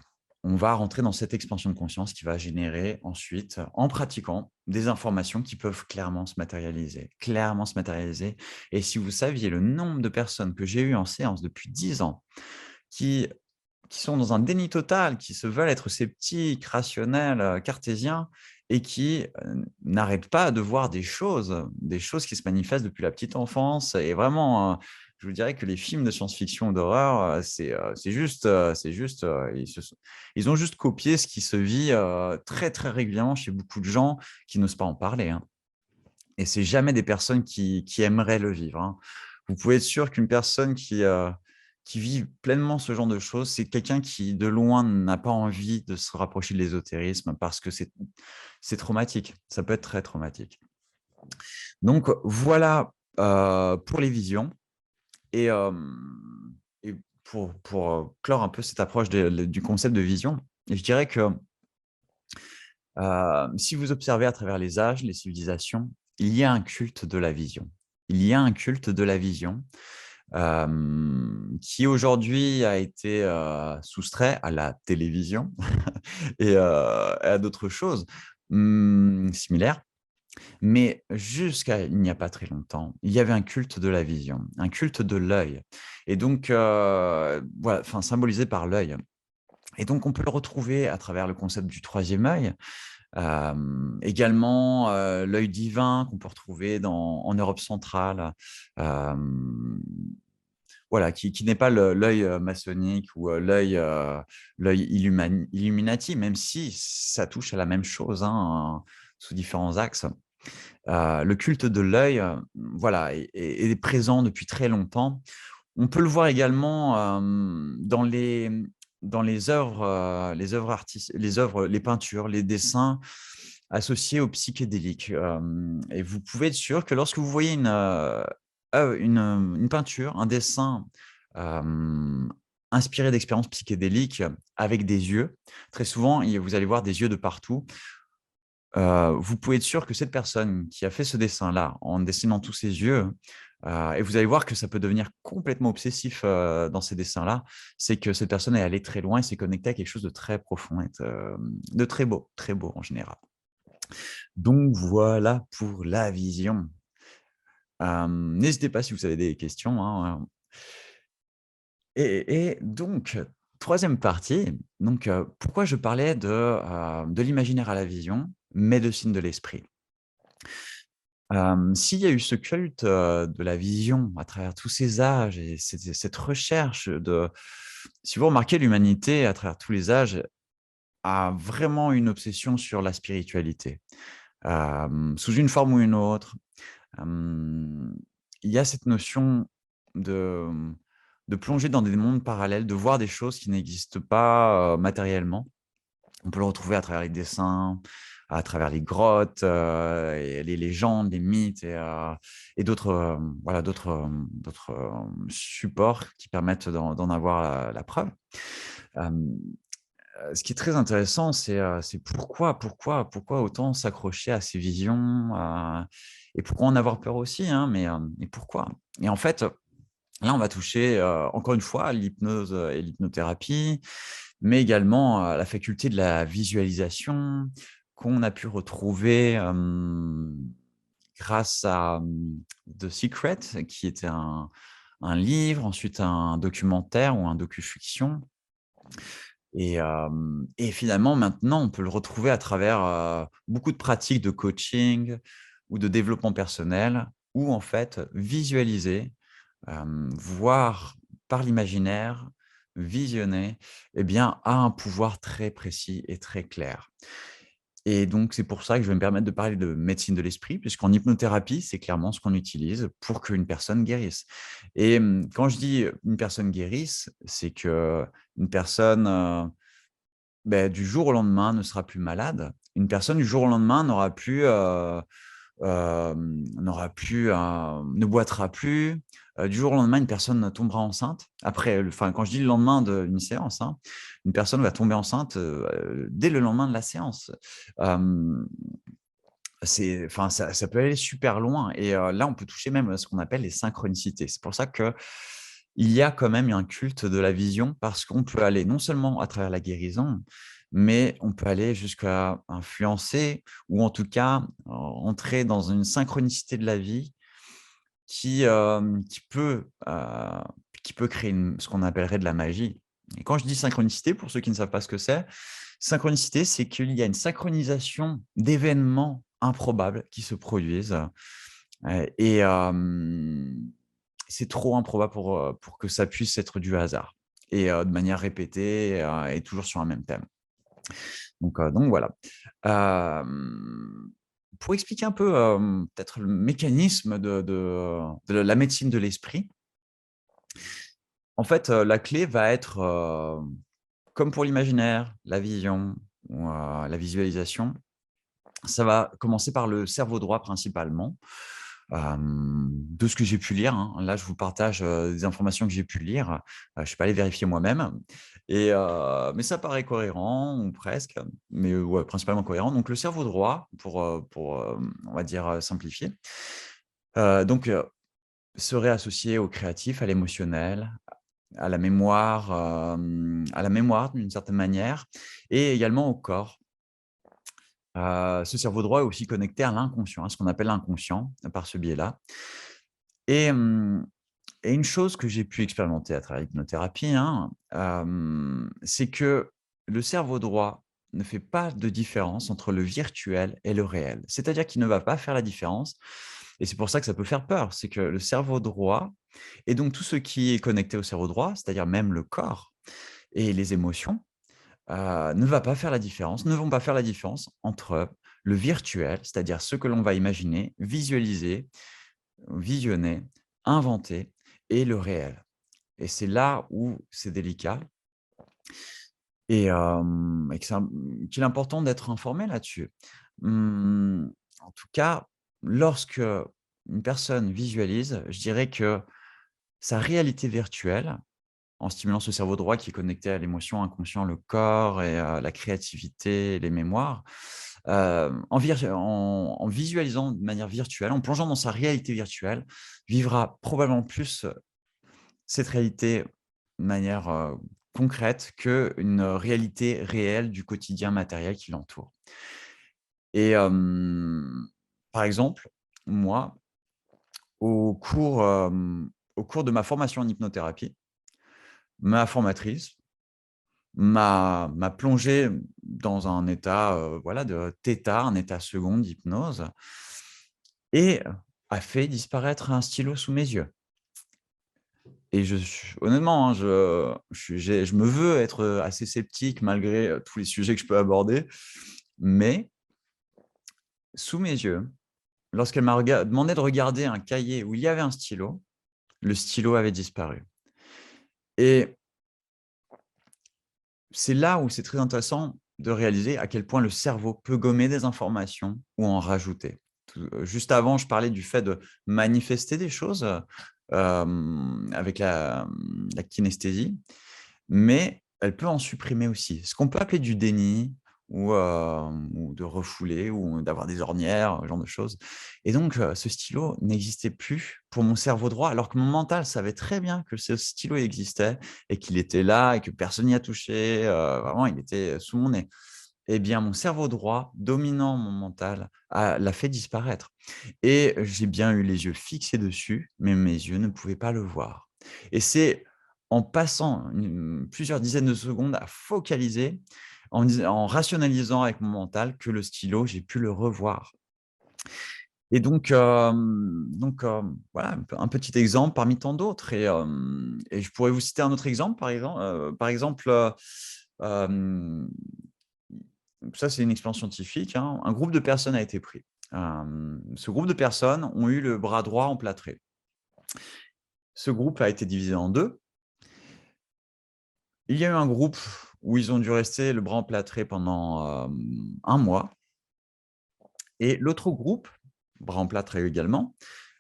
on va rentrer dans cette expansion de conscience qui va générer ensuite, en pratiquant, des informations qui peuvent clairement se matérialiser, clairement se matérialiser. Et si vous saviez le nombre de personnes que j'ai eues en séance depuis 10 ans qui qui sont dans un déni total, qui se veulent être sceptiques, rationnels, cartésiens et qui, n'arrêtent pas de voir des choses qui se manifestent depuis la petite enfance et vraiment, je vous dirais que les films de science-fiction ou d'horreur, ils ont juste copié ce qui se vit, très, très régulièrement chez beaucoup de gens qui n'osent pas en parler, hein. Et c'est jamais des personnes qui aimeraient le vivre, hein. Vous pouvez être sûr qu'une personne qui vit pleinement ce genre de choses, c'est quelqu'un qui, de loin, n'a pas envie de se rapprocher de l'ésotérisme parce que c'est traumatique. Ça peut être très traumatique. Donc voilà, pour les visions et pour clore un peu cette approche du concept de vision, je dirais que si vous observez à travers les âges, les civilisations, il y a un culte de la vision. Il y a un culte de la vision, qui aujourd'hui a été, soustrait à la télévision et à d'autres choses, similaires. Mais jusqu'à il n'y a pas très longtemps, il y avait un culte de la vision, un culte de l'œil et donc voilà, enfin symbolisé par l'œil et donc on peut le retrouver à travers le concept du troisième œil. Également, l'œil divin qu'on peut retrouver en Europe centrale, hem, voilà, qui n'est pas l'œil, maçonnique ou l'œil Illuminati, même si ça touche à la même chose, hein, sous différents axes. Le culte de l'œil, voilà, est présent depuis très longtemps. On peut le voir également, dans les peintures, les dessins associés aux psychédéliques. Et vous pouvez être sûr que lorsque vous voyez une peinture, un dessin, hem, inspiré d'expériences psychédéliques avec des yeux, très souvent, vous allez voir des yeux de partout. Vous pouvez être sûr que cette personne qui a fait ce dessin-là, en dessinant tous ses yeux, et vous allez voir que ça peut devenir complètement obsessif, dans ces dessins-là, c'est que cette personne est allée très loin et s'est connectée à quelque chose de très profond et de très beau en général. Donc voilà pour la vision. N'hésitez pas si vous avez des questions, hein, et donc, troisième partie, donc, pourquoi je parlais de l'imaginaire à la vision, médecine de l'esprit. S'il y a eu ce culte, de la vision à travers tous ces âges et cette recherche de si vous remarquez l'humanité à travers tous les âges a vraiment une obsession sur la spiritualité, sous une forme ou une autre. Hem, il y a cette notion de, de plonger dans des mondes parallèles, de voir des choses qui n'existent pas, matériellement. On peut le retrouver à travers les dessins, à travers les grottes, et les légendes, les mythes et d'autres, voilà, supports qui permettent d'en avoir la preuve. Hem, ce qui est très intéressant, c'est pourquoi autant s'accrocher à ces visions, et pourquoi en avoir peur aussi, hein, mais pourquoi? Et en fait, là, on va toucher, encore une fois, à l'hypnose, et l'hypnothérapie, mais également à la faculté de la visualisation qu'on a pu retrouver, grâce à, The Secret, qui était un livre, ensuite un documentaire ou un docu-fiction et finalement maintenant on peut le retrouver à travers, beaucoup de pratiques de coaching ou de développement personnel où en fait visualiser, voir par l'imaginaire, visionner, eh bien, a un pouvoir très précis et très clair. Et donc, c'est pour ça que je vais me permettre de parler de médecine de l'esprit, puisqu'en hypnothérapie, c'est clairement ce qu'on utilise pour qu'une personne guérisse. Et quand je dis une personne guérisse, c'est que une personne, du jour au lendemain ne sera plus malade. Une personne du jour au lendemain n'aura plus un ne boitera plus. Du jour au lendemain, une personne tombera enceinte. Après quand je dis le lendemain d'une séance, hein, une personne va tomber enceinte, dès le lendemain de la séance. Hem, ça peut aller super loin et là, on peut toucher même à ce qu'on appelle les synchronicités. C'est pour ça qu'il y a quand même un culte de la vision parce qu'on peut aller non seulement à travers la guérison, mais on peut aller jusqu'à influencer ou en tout cas, entrer dans une synchronicité de la vie qui, qui peut créer ce qu'on appellerait de la magie. Et quand je dis synchronicité, pour ceux qui ne savent pas ce que c'est, synchronicité, c'est qu'il y a une synchronisation d'événements improbables qui se produisent, et c'est trop improbable pour que ça puisse être du hasard et de manière répétée, et toujours sur un même thème. Donc voilà. Hem, pour expliquer un peu, peut-être le mécanisme de la médecine de l'esprit, en fait, la clé va être, comme pour l'imaginaire, la vision ou la visualisation, ça va commencer par le cerveau droit principalement, de ce que j'ai pu lire, hein. Là, je vous partage, des informations que j'ai pu lire, je ne suis pas allé vérifier moi-même mais ça paraît cohérent ou presque, mais ouais, principalement cohérent. Donc le cerveau droit on va dire, simplifier, donc serait associé au créatif, à l'émotionnel, à la mémoire d'une certaine manière et également au corps. Ce cerveau droit est aussi connecté à l'inconscient, à ce qu'on appelle l'inconscient, par ce biais-là et et une chose que j'ai pu expérimenter à travers l'hypnothérapie, hein, c'est que le cerveau droit ne fait pas de différence entre le virtuel et le réel. C'est-à-dire qu'il ne va pas faire la différence et c'est pour ça que ça peut faire peur. C'est que le cerveau droit et donc tout ce qui est connecté au cerveau droit, c'est-à-dire même le corps et les émotions, ne va pas faire la différence ne vont pas faire la différence entre le virtuel, c'est-à-dire ce que l'on va imaginer, visualiser, visionner, inventer et le réel et c'est là où c'est délicat et qu'il est important d'être informé là-dessus. En tout cas, lorsque une personne visualise, je dirais que sa réalité virtuelle, en stimulant ce cerveau droit qui est connecté à l'émotion, inconscient, le corps et la créativité, les mémoires, en visualisant de manière virtuelle, en plongeant dans sa réalité virtuelle, vivra probablement plus cette réalité de manière, concrète qu'une réalité réelle du quotidien matériel qui l'entoure. Et par exemple, moi, au cours, au cours de ma formation en hypnothérapie, ma formatrice m'a plongé dans un état, voilà, de thêta, un état second d'hypnose et a fait disparaître un stylo sous mes yeux. Et je suis honnêtement, hein, je me veux être, assez sceptique malgré, tous les sujets que je peux aborder, mais sous mes yeux, lorsqu'elle m'a demandé de regarder un cahier où il y avait un stylo, le stylo avait disparu. Et c'est là où c'est très intéressant de réaliser à quel point le cerveau peut gommer des informations ou en rajouter. Juste avant, je parlais du fait de manifester des choses, avec la kinesthésie. Mais elle peut en supprimer aussi. Ce qu'on peut appeler du déni ou de refouler ou d'avoir des ornières, ce genre de choses. Et donc, ce stylo n'existait plus pour mon cerveau droit, alors que mon mental savait très bien que ce stylo existait et qu'il était là et que personne n'y a touché, vraiment il était sous mon nez. Eh bien, mon cerveau droit, dominant mon mental, l'a fait disparaître et j'ai bien eu les yeux fixés dessus, mais mes yeux ne pouvaient pas le voir et c'est en passant plusieurs dizaines de secondes à focaliser, en rationalisant avec mon mental que le stylo, j'ai pu le revoir et donc voilà, un petit exemple parmi tant d'autres et je pourrais vous citer un autre exemple, par exemple, hem ça, c'est une expérience scientifique, hein. Un groupe de personnes a été pris. Ce groupe de personnes ont eu le bras droit emplâtré. Ce groupe a été divisé en 2. Il y a eu un groupe où ils ont dû rester le bras emplâtré pendant, 1 mois et l'autre groupe, bras emplâtré également,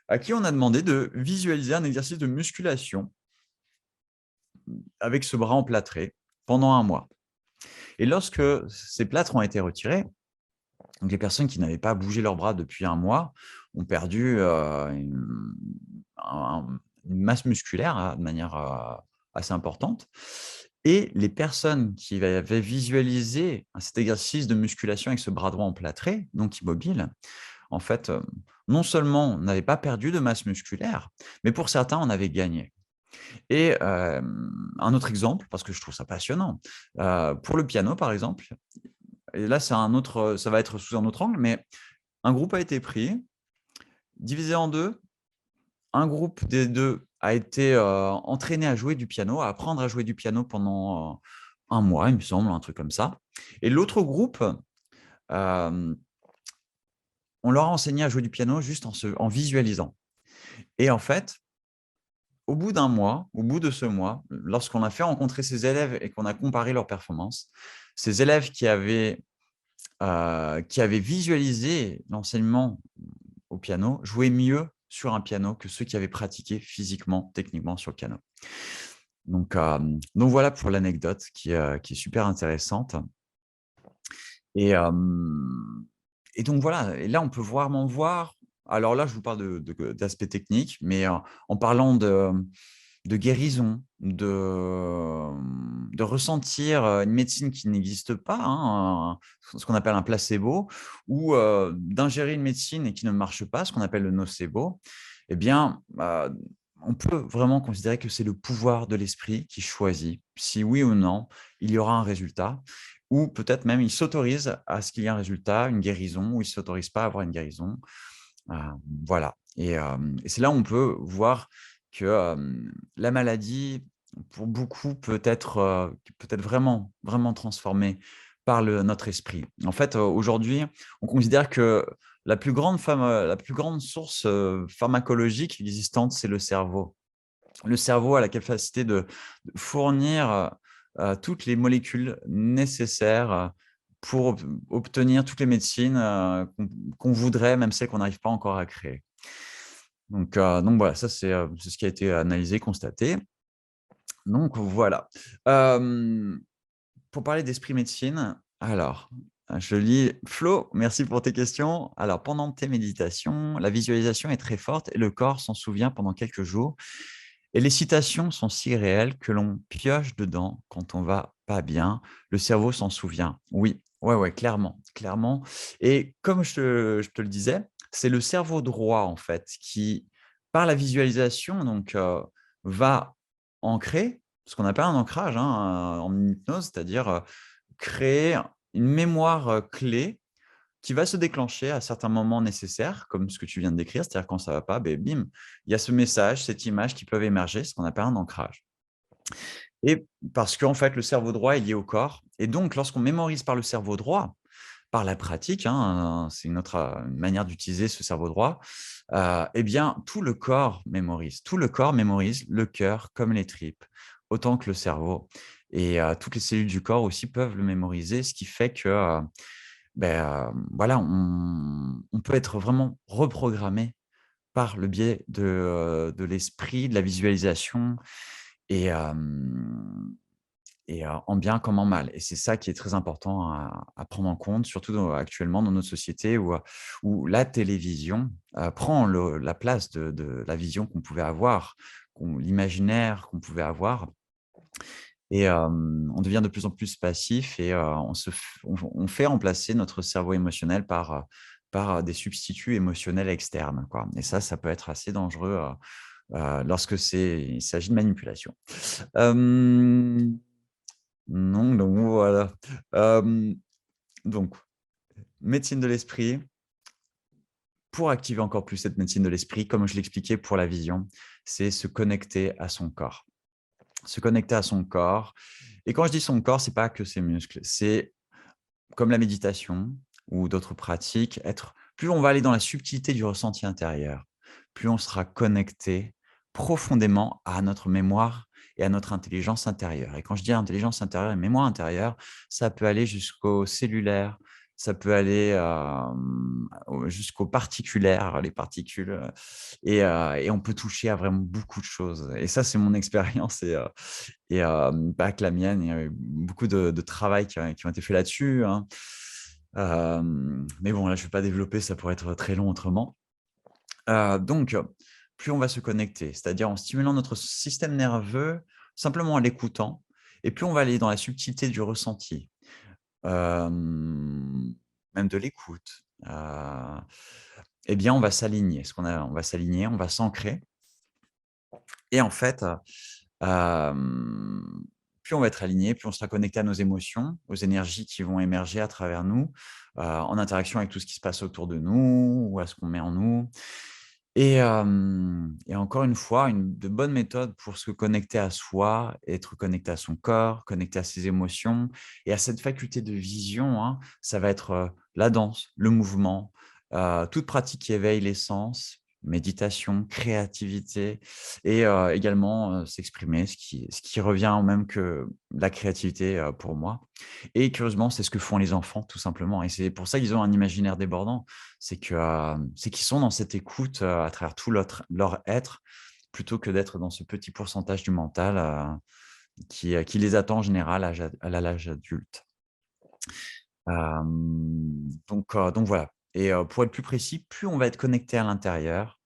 à qui on a demandé de visualiser un exercice de musculation avec ce bras emplâtré pendant 1 mois et lorsque ces plâtres ont été retirés. Donc les personnes qui n'avaient pas bougé leurs bras depuis 1 mois ont perdu, une masse musculaire, de manière, assez importante et les personnes qui avaient visualisé cet exercice de musculation avec ce bras droit emplâtré, donc immobile, en fait, non seulement n'avaient pas perdu de masse musculaire, mais pour certains en avaient gagné et un autre exemple, parce que je trouve ça passionnant, pour le piano, par exemple et là, ça va être sous un autre angle, mais un groupe a été pris, divisé en 2. Un groupe des 2 a été, entraîné à jouer du piano, à apprendre à jouer du piano pendant, 1 mois, il me semble, un truc comme ça. Et l'autre groupe, hem, on leur a enseigné à jouer du piano juste en visualisant. Et en fait, au bout d'un mois, au bout de ce mois, lorsqu'on a fait rencontrer ces élèves et qu'on a comparé leurs performances, ces élèves qui avaient visualisé l'enseignement au piano, jouaient mieux sur un piano que ceux qui avaient pratiqué techniquement sur le piano. Donc voilà pour l'anecdote qui est super intéressante et hem et donc voilà et là on peut vraiment voir alors là je vous parle d'aspects techniques, mais en parlant de guérison, de ressentir, une médecine qui n'existe pas, hein, ce qu'on appelle un placebo ou d'ingérer une médecine et qui ne marche pas, ce qu'on appelle le nocebo. Eh bien, on peut vraiment considérer que c'est le pouvoir de l'esprit qui choisit si oui ou non il y aura un résultat ou peut-être même il s'autorise à ce qu'il y ait un résultat, une guérison ou il ne s'autorise pas à avoir une guérison. Voilà et c'est là où on peut voir que, la maladie, pour beaucoup, peut être vraiment, vraiment transformée par notre esprit. En fait, aujourd'hui, on considère que la plus grande source, pharmacologique existante, c'est le cerveau. Le cerveau a la capacité de fournir, toutes les molécules nécessaires, pour obtenir toutes les médecines, qu'on voudrait, même celles qu'on n'arrive pas encore à créer. Donc voilà, ça c'est ce qui a été analysé, constaté. Donc voilà. Pour parler d'esprit médecine, alors, je lis Flo, merci pour tes questions. Alors, pendant tes méditations, la visualisation est très forte et le corps s'en souvient pendant quelques jours. Et les citations sont si réelles que l'on pioche dedans quand on va pas bien. Le cerveau s'en souvient. Oui, ouais, ouais, clairement, clairement. Et comme je te le disais, c'est le cerveau droit, en fait, qui, par la visualisation, donc, va ancrer ce qu'on appelle un ancrage, hein, en hypnose, c'est-à-dire créer une mémoire clé qui va se déclencher à certains moments nécessaires, comme ce que tu viens de décrire, c'est-à-dire quand ça ne va pas, ben, bim, il y a ce message, cette image qui peuvent émerger, ce qu'on appelle un ancrage. Et parce qu'en fait, le cerveau droit est lié au corps. Et donc, lorsqu'on mémorise par le cerveau droit, par la pratique, hein, c'est une autre manière d'utiliser ce cerveau droit, eh bien, tout le corps mémorise. Tout le corps mémorise, le cœur comme les tripes, autant que le cerveau. Et toutes les cellules du corps aussi peuvent le mémoriser, ce qui fait que voilà, on peut être vraiment reprogrammé par le biais de l'esprit, de la visualisation et en bien comme en mal. Et c'est ça qui est très important à prendre en compte, surtout actuellement dans notre société où la télévision prend la place de la vision qu'on pouvait avoir, l'imaginaire qu'on pouvait avoir. Et on devient de plus en plus passif et on fait remplacer notre cerveau émotionnel par des substituts émotionnels externes, quoi. Et ça peut être assez dangereux, lorsque il s'agit de manipulation. Hem, non, donc voilà. Hem, donc médecine de l'esprit, pour activer encore plus cette médecine de l'esprit, comme je l'expliquais pour la vision, c'est se connecter à son corps. Se connecter à son corps. Et quand je dis son corps, c'est pas que ses muscles, c'est comme la méditation ou d'autres pratiques, plus on va aller dans la subtilité du ressenti intérieur, plus on sera connecté profondément à notre mémoire et à notre intelligence intérieure. Et quand je dis intelligence intérieure et mémoire intérieure, ça peut aller jusqu'au cellulaire, ça peut aller jusqu'au particulaire, les particules, et on peut toucher à vraiment beaucoup de choses. Et ça, c'est mon expérience et pas que la mienne. Il y a eu beaucoup de travail qui ont été faits là-dessus, hein. Mais bon, là, je ne vais pas développer, ça pourrait être très long autrement. Donc, plus on va se connecter, c'est-à-dire en stimulant notre système nerveux, simplement en l'écoutant, et plus on va aller dans la subtilité du ressenti, même de l'écoute, eh bien, on va s'aligner. On va s'aligner, on va s'ancrer et en fait, plus on va être aligné, plus on sera connecté à nos émotions, aux énergies qui vont émerger à travers nous, en interaction avec tout ce qui se passe autour de nous ou à ce qu'on met en nous. Et encore une fois, une de bonnes méthodes pour se connecter à soi, être connecté à son corps, connecté à ses émotions et à cette faculté de vision, hein, ça va être, la danse, le mouvement, toute pratique qui éveille les sens, méditation, créativité et également, s'exprimer, ce qui revient au même que la créativité, pour moi. Et curieusement, c'est ce que font les enfants tout simplement et c'est pour ça qu'ils ont un imaginaire débordant. C'est qu'ils sont dans cette écoute, à travers tout leur être, plutôt que d'être dans ce petit pourcentage du mental, qui les attend en général à l'âge adulte. Donc voilà et pour être plus précis, plus on va être connecté à l'intérieur,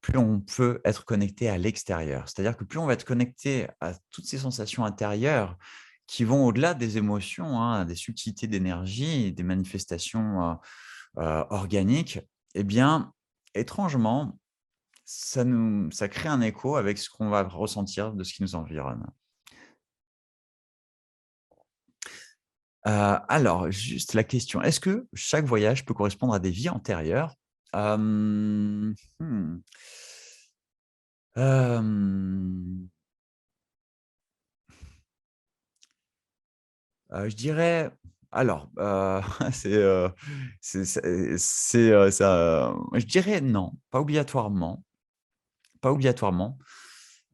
plus on peut être connecté à l'extérieur. C'est-à-dire que plus on va être connecté à toutes ces sensations intérieures qui vont au-delà des émotions, hein, des subtilités d'énergie, des manifestations, organiques, eh bien, étrangement, ça crée un écho avec ce qu'on va ressentir de ce qui nous environne. Alors, juste la question, est-ce que chaque voyage peut correspondre à des vies antérieures? Mmh. Hem, je dirais alors, c'est, ça je dirais non, pas obligatoirement, pas obligatoirement.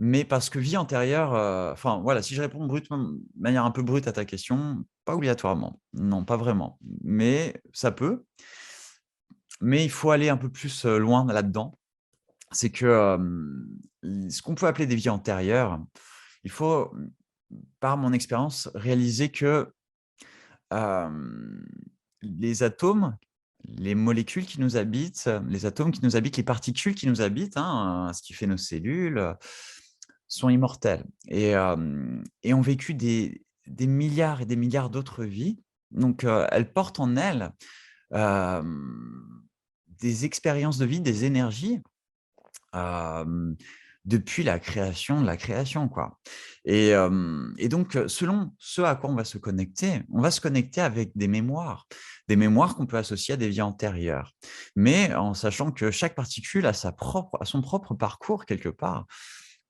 Mais parce que vie antérieure, enfin voilà, si je réponds de manière un peu brute à ta question, pas obligatoirement. Non, pas vraiment. Mais ça peut. Mais il faut aller un peu plus, loin là-dedans. C'est que, ce qu'on peut appeler des vies antérieures, il faut, par mon expérience, réaliser que, hem, les atomes, les molécules qui nous habitent, les atomes qui nous habitent, les particules qui nous habitent, hein, ce qui fait nos cellules, sont immortels et ont vécu des milliards et des milliards d'autres vies. Donc, elles portent en elles, hem, des expériences de vie, des énergies, hem, depuis la création de la création, quoi et donc, selon ce à quoi on va se connecter avec des mémoires qu'on peut associer à des vies antérieures. Mais en sachant que chaque particule a son propre parcours quelque part.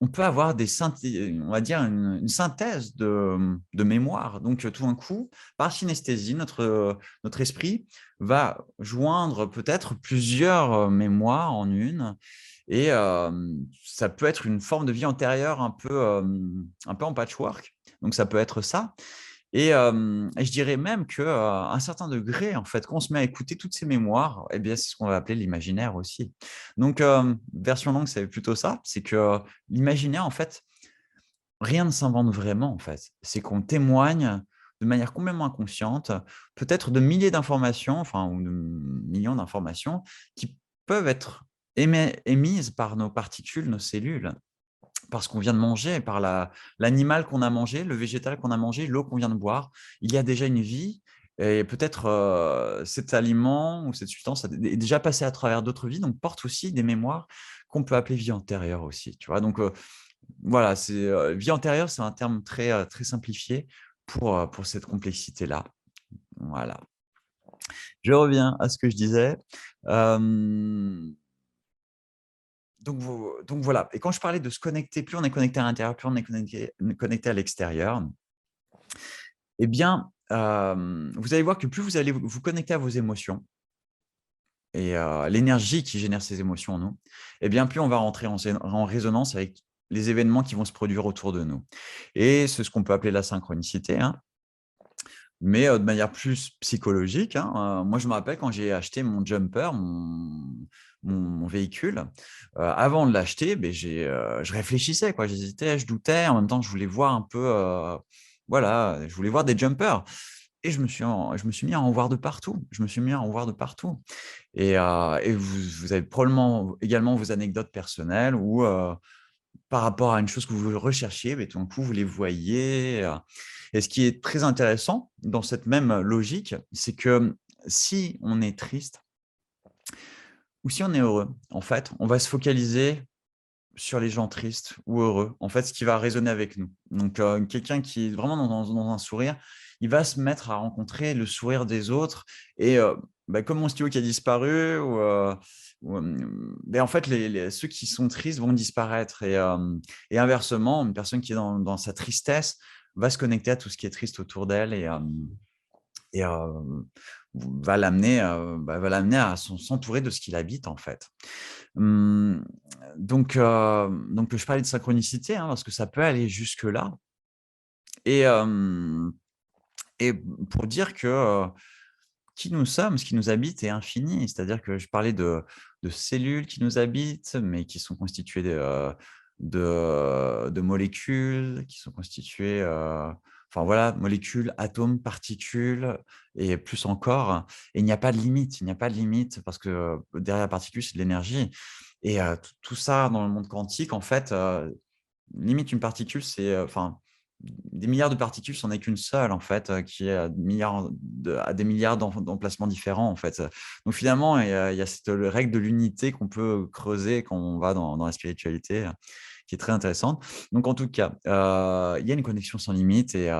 On peut avoir on va dire une synthèse de mémoire. Donc, tout d'un coup, par synesthésie, notre esprit va joindre peut-être plusieurs, mémoires en une et ça peut être une forme de vie antérieure un peu en patchwork. Donc ça peut être ça et je dirais même qu'à un certain degré, en fait, quand on se met à écouter toutes ces mémoires et bien, c'est ce qu'on va appeler l'imaginaire aussi. Donc version longue, c'est plutôt ça, c'est que l'imaginaire, en fait, rien ne s'invente vraiment, en fait. C'est qu'on témoigne de manière complètement inconsciente, peut-être de milliers d'informations, enfin ou de millions d'informations qui peuvent être émises par nos particules, nos cellules parce qu'on vient de manger, par l'animal qu'on a mangé, le végétal qu'on a mangé, l'eau qu'on vient de boire. Il y a déjà une vie et peut-être, cet aliment ou cette substance est déjà passé à travers d'autres vies, donc porte aussi des mémoires qu'on peut appeler vie antérieure aussi, tu vois? Donc, voilà, vie antérieure, c'est un terme très, très simplifié pour cette complexité-là. Voilà. Je reviens à ce que je disais. Hem donc voilà et quand je parlais de se connecter, plus on est connecté à l'intérieur, plus on est connecté à l'extérieur et bien, vous allez voir que plus vous allez vous connecter à vos émotions et l'énergie qui génère ces émotions en nous et bien plus on va rentrer en résonance avec les événements qui vont se produire autour de nous et c'est ce qu'on peut appeler la synchronicité, hein. Mais, de manière plus psychologique, hein, moi je me rappelle quand j'ai acheté mon jumper, mon véhicule, avant de l'acheter, beh, je réfléchissais quoi, j'hésitais, je doutais, en même temps je voulais voir un peu, voilà, je voulais voir des jumpers et je me suis mis à en voir de partout. Je me suis mis à en voir de partout et vous avez probablement également vos anecdotes personnelles où, par rapport à une chose que vous recherchiez, beh, tout d'un coup, vous les voyez, et ce qui est très intéressant dans cette même logique, c'est que, si on est triste ou si on est heureux, en fait, on va se focaliser sur les gens tristes ou heureux, en fait, ce qui va résonner avec nous. Donc, quelqu'un qui est vraiment dans un sourire, il va se mettre à rencontrer le sourire des autres et bah, comme mon stylo qui a disparu beh, en fait, ceux qui sont tristes vont disparaître et inversement, une personne qui est dans sa tristesse va se connecter à tout ce qui est triste autour d'elle et va l'amener à s'entourer de ce qu'il habite, en fait. Mmh, donc je parlais de synchronicité, hein, parce que ça peut aller jusque-là et hem et pour dire que, qui nous sommes, ce qui nous habite est infini. C'est-à-dire que je parlais de cellules qui nous habitent, mais qui sont constituées de molécules, qui sont constituées, enfin voilà, molécules, atomes, particules et plus encore et il n'y a pas de limite. Il n'y a pas de limite parce que, derrière la particule, c'est de l'énergie et tout ça dans le monde quantique, en fait, limite une particule, c'est, enfin, des milliards de particules, c'en est qu'une seule en fait, qui est à des milliards d'emplacements différents en fait, donc finalement il y a cette, règle de l'unité qu'on peut creuser quand on va dans la spiritualité, qui est très intéressante. Donc en tout cas, il y a une connexion sans limite et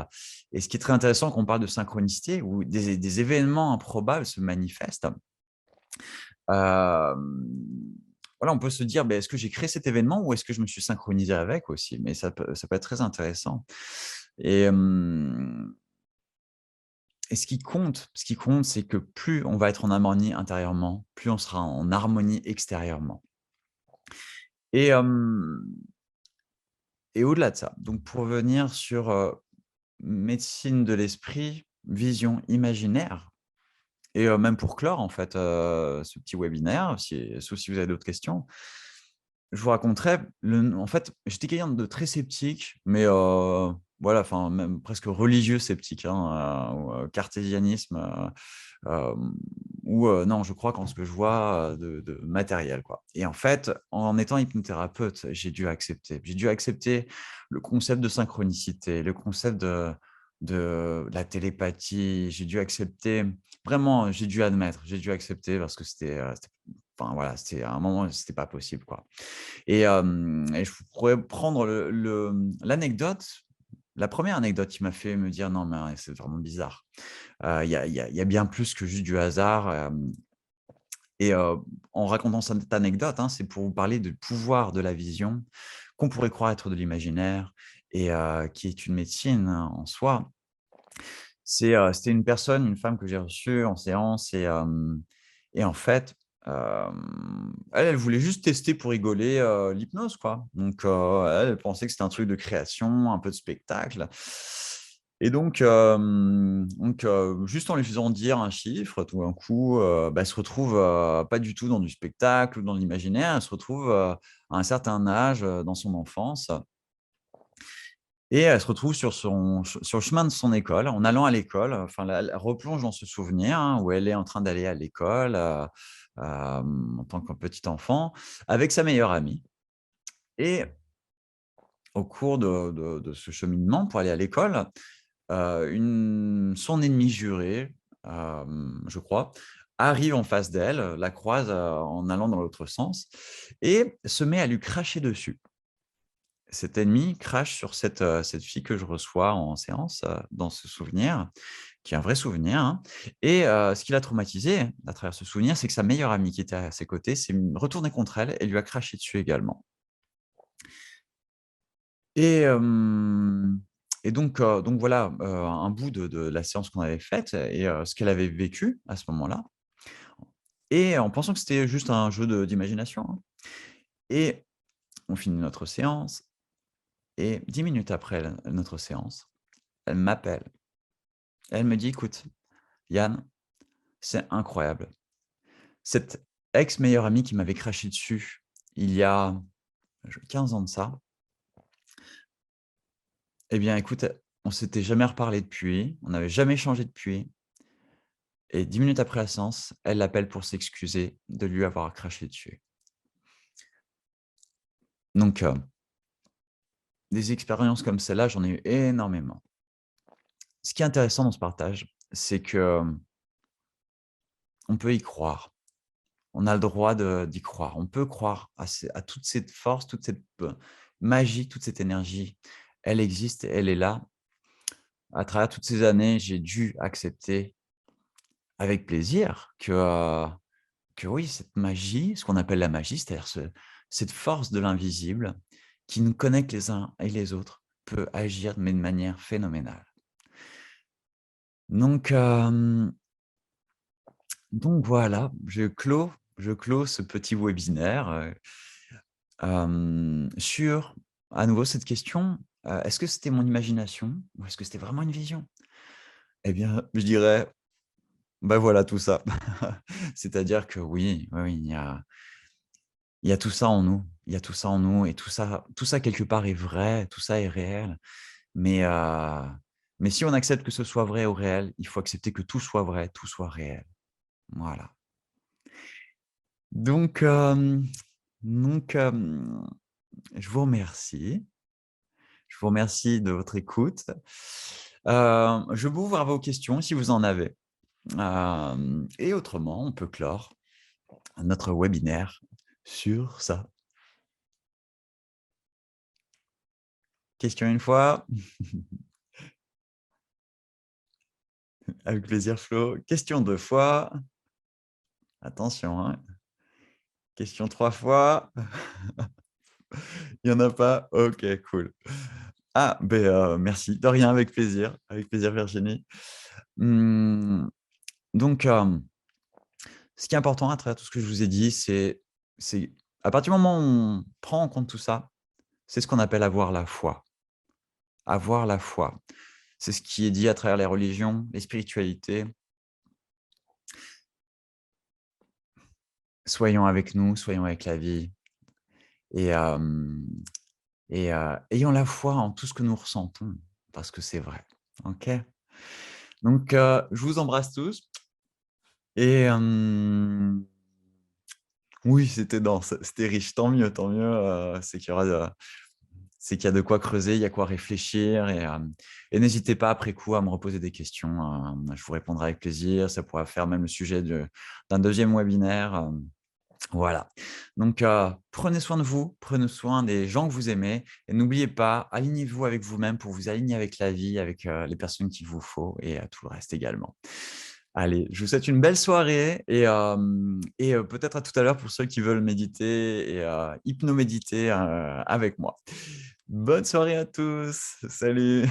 ce qui est très intéressant quand on parle de synchronicité où des événements improbables se manifestent, hem, voilà, on peut se dire: «Beh, est-ce que j'ai créé cet événement ou est-ce que je me suis synchronisé avec aussi?» mais ça peut être très intéressant et ce qui compte, c'est que plus on va être en harmonie intérieurement, plus on sera en harmonie extérieurement et et au-delà de ça, donc pour revenir sur, médecine de l'esprit, vision imaginaire et même pour clore en fait, ce petit webinaire, sauf si vous avez d'autres questions. Je vous raconterai en fait, j'étais quelqu'un de très sceptique, mais voilà, enfin même presque religieux sceptique, hein, ou cartésianisme, ou non, je crois qu'en ce que je vois, de matériel, quoi. Et en fait, en étant hypnothérapeute, j'ai dû accepter le concept de synchronicité, le concept de la télépathie. J'ai dû accepter vraiment, j'ai dû accepter parce que c'était enfin voilà, c'était à un moment, c'était pas possible, quoi. Et je pourrais prendre l'anecdote, la première anecdote qui m'a fait me dire: «Non, mais c'est vraiment bizarre». Il y a bien plus que juste du hasard, et en racontant cette anecdote, hein, c'est pour vous parler du pouvoir de la vision, qu'on pourrait croire être de l'imaginaire et qui est une médecine, hein, en soi. C'était une personne, une femme que j'ai reçue en séance et en fait, elle voulait juste tester pour rigoler, l'hypnose, quoi. Donc elle pensait que c'était un truc de création, un peu de spectacle et donc juste en lui faisant dire un chiffre, tout d'un coup, bah, elle se retrouve, pas du tout dans du spectacle ou dans l'imaginaire. Elle se retrouve, à un certain âge, dans son enfance et elle se retrouve sur le chemin de son école, en allant à l'école, enfin, elle replonge dans ce souvenir, hein, où elle est en train d'aller à l'école, en tant que petit enfant, avec sa meilleure amie et au cours de ce cheminement pour aller à l'école, une son ennemie juré, je crois, arrive en face d'elle, la croise, en allant dans l'autre sens et se met à lui cracher dessus. Cet ennemi crache sur cette fille que je reçois en séance, dans ce souvenir, qui est un vrai souvenir, hein et ce qui l'a traumatisé à travers ce souvenir, c'est que sa meilleure amie qui était à ses côtés s'est retournée contre elle et lui a craché dessus également et hem et donc voilà, un bout de la séance qu'on avait faite et ce qu'elle avait vécu à ce moment-là et en pensant que c'était juste un jeu d'imagination, hein et on finit notre séance et 10 minutes après notre séance, elle m'appelle. Elle me dit: «Écoute, Yann, c'est incroyable. Cette ex-meilleure amie qui m'avait craché dessus il y a 15 ans de ça, eh bien écoute, on s'était jamais reparlé depuis, on n'avait jamais échangé depuis et 10 minutes après la séance, elle l'appelle pour s'excuser de lui avoir craché dessus». Donc des expériences comme celle-là, j'en ai eu énormément. Ce qui est intéressant dans ce partage, c'est que, on peut y croire. On a le droit d'y croire. On peut croire à toute cette force, toute cette magie, toute cette énergie. Elle existe, elle est là. À travers toutes ces années, j'ai dû accepter avec plaisir que oui, cette magie, ce qu'on appelle la magie, c'est-à-dire cette force de l'invisible qui nous connecte les uns et les autres, peut agir mais de manière phénoménale. Donc, voilà, je clôt ce petit webinaire, sur à nouveau cette question, est-ce que c'était mon imagination ou est-ce que c'était vraiment une vision? Eh bien, je dirais, bah, voilà tout ça. C'est-à-dire que oui, oui, oui, il y a tout ça en nous. Il y a tout ça en nous et tout ça quelque part est vrai, tout ça est réel. Mais si on accepte que ce soit vrai ou réel, il faut accepter que tout soit vrai, tout soit réel. Voilà. Donc donc je vous remercie. Je vous remercie de votre écoute. Je vais ouvrir à vos questions si vous en avez. Et autrement, on peut clore notre webinaire sur ça. Question une fois? Avec plaisir Flo. Question 2 fois? Attention, hein. Question 3 fois? Il y en a pas? OK, cool. Ah, beh, merci. De rien, avec plaisir Virginie. Mmh, donc, ce qui est important à travers tout ce que je vous ai dit, c'est à partir du moment où on prend en compte tout ça, C'est ce qu'on appelle avoir la foi. Avoir la foi. C'est ce qui est dit à travers les religions, les spiritualités. Soyons avec nous, soyons avec la vie et ayons la foi en tout ce que nous ressentons parce que c'est vrai. OK? Donc je vous embrasse tous et oui, c'était dense, c'était riche. Tant mieux, c'est qu'il y aura c'est qu'il y a de quoi creuser, il y a quoi réfléchir et n'hésitez pas après coup à me reposer des questions, je vous répondrai avec plaisir. Ça pourra faire même le sujet d'un deuxième webinaire, voilà. Donc prenez soin de vous, prenez soin des gens que vous aimez et n'oubliez pas, alignez-vous avec vous-même pour vous aligner avec la vie, avec, les personnes qu'il vous faut et tout le reste également. Allez, je vous souhaite une belle soirée et peut-être à tout à l'heure pour ceux qui veulent méditer et hypnoméditer, avec moi. Bonne soirée à tous. Salut.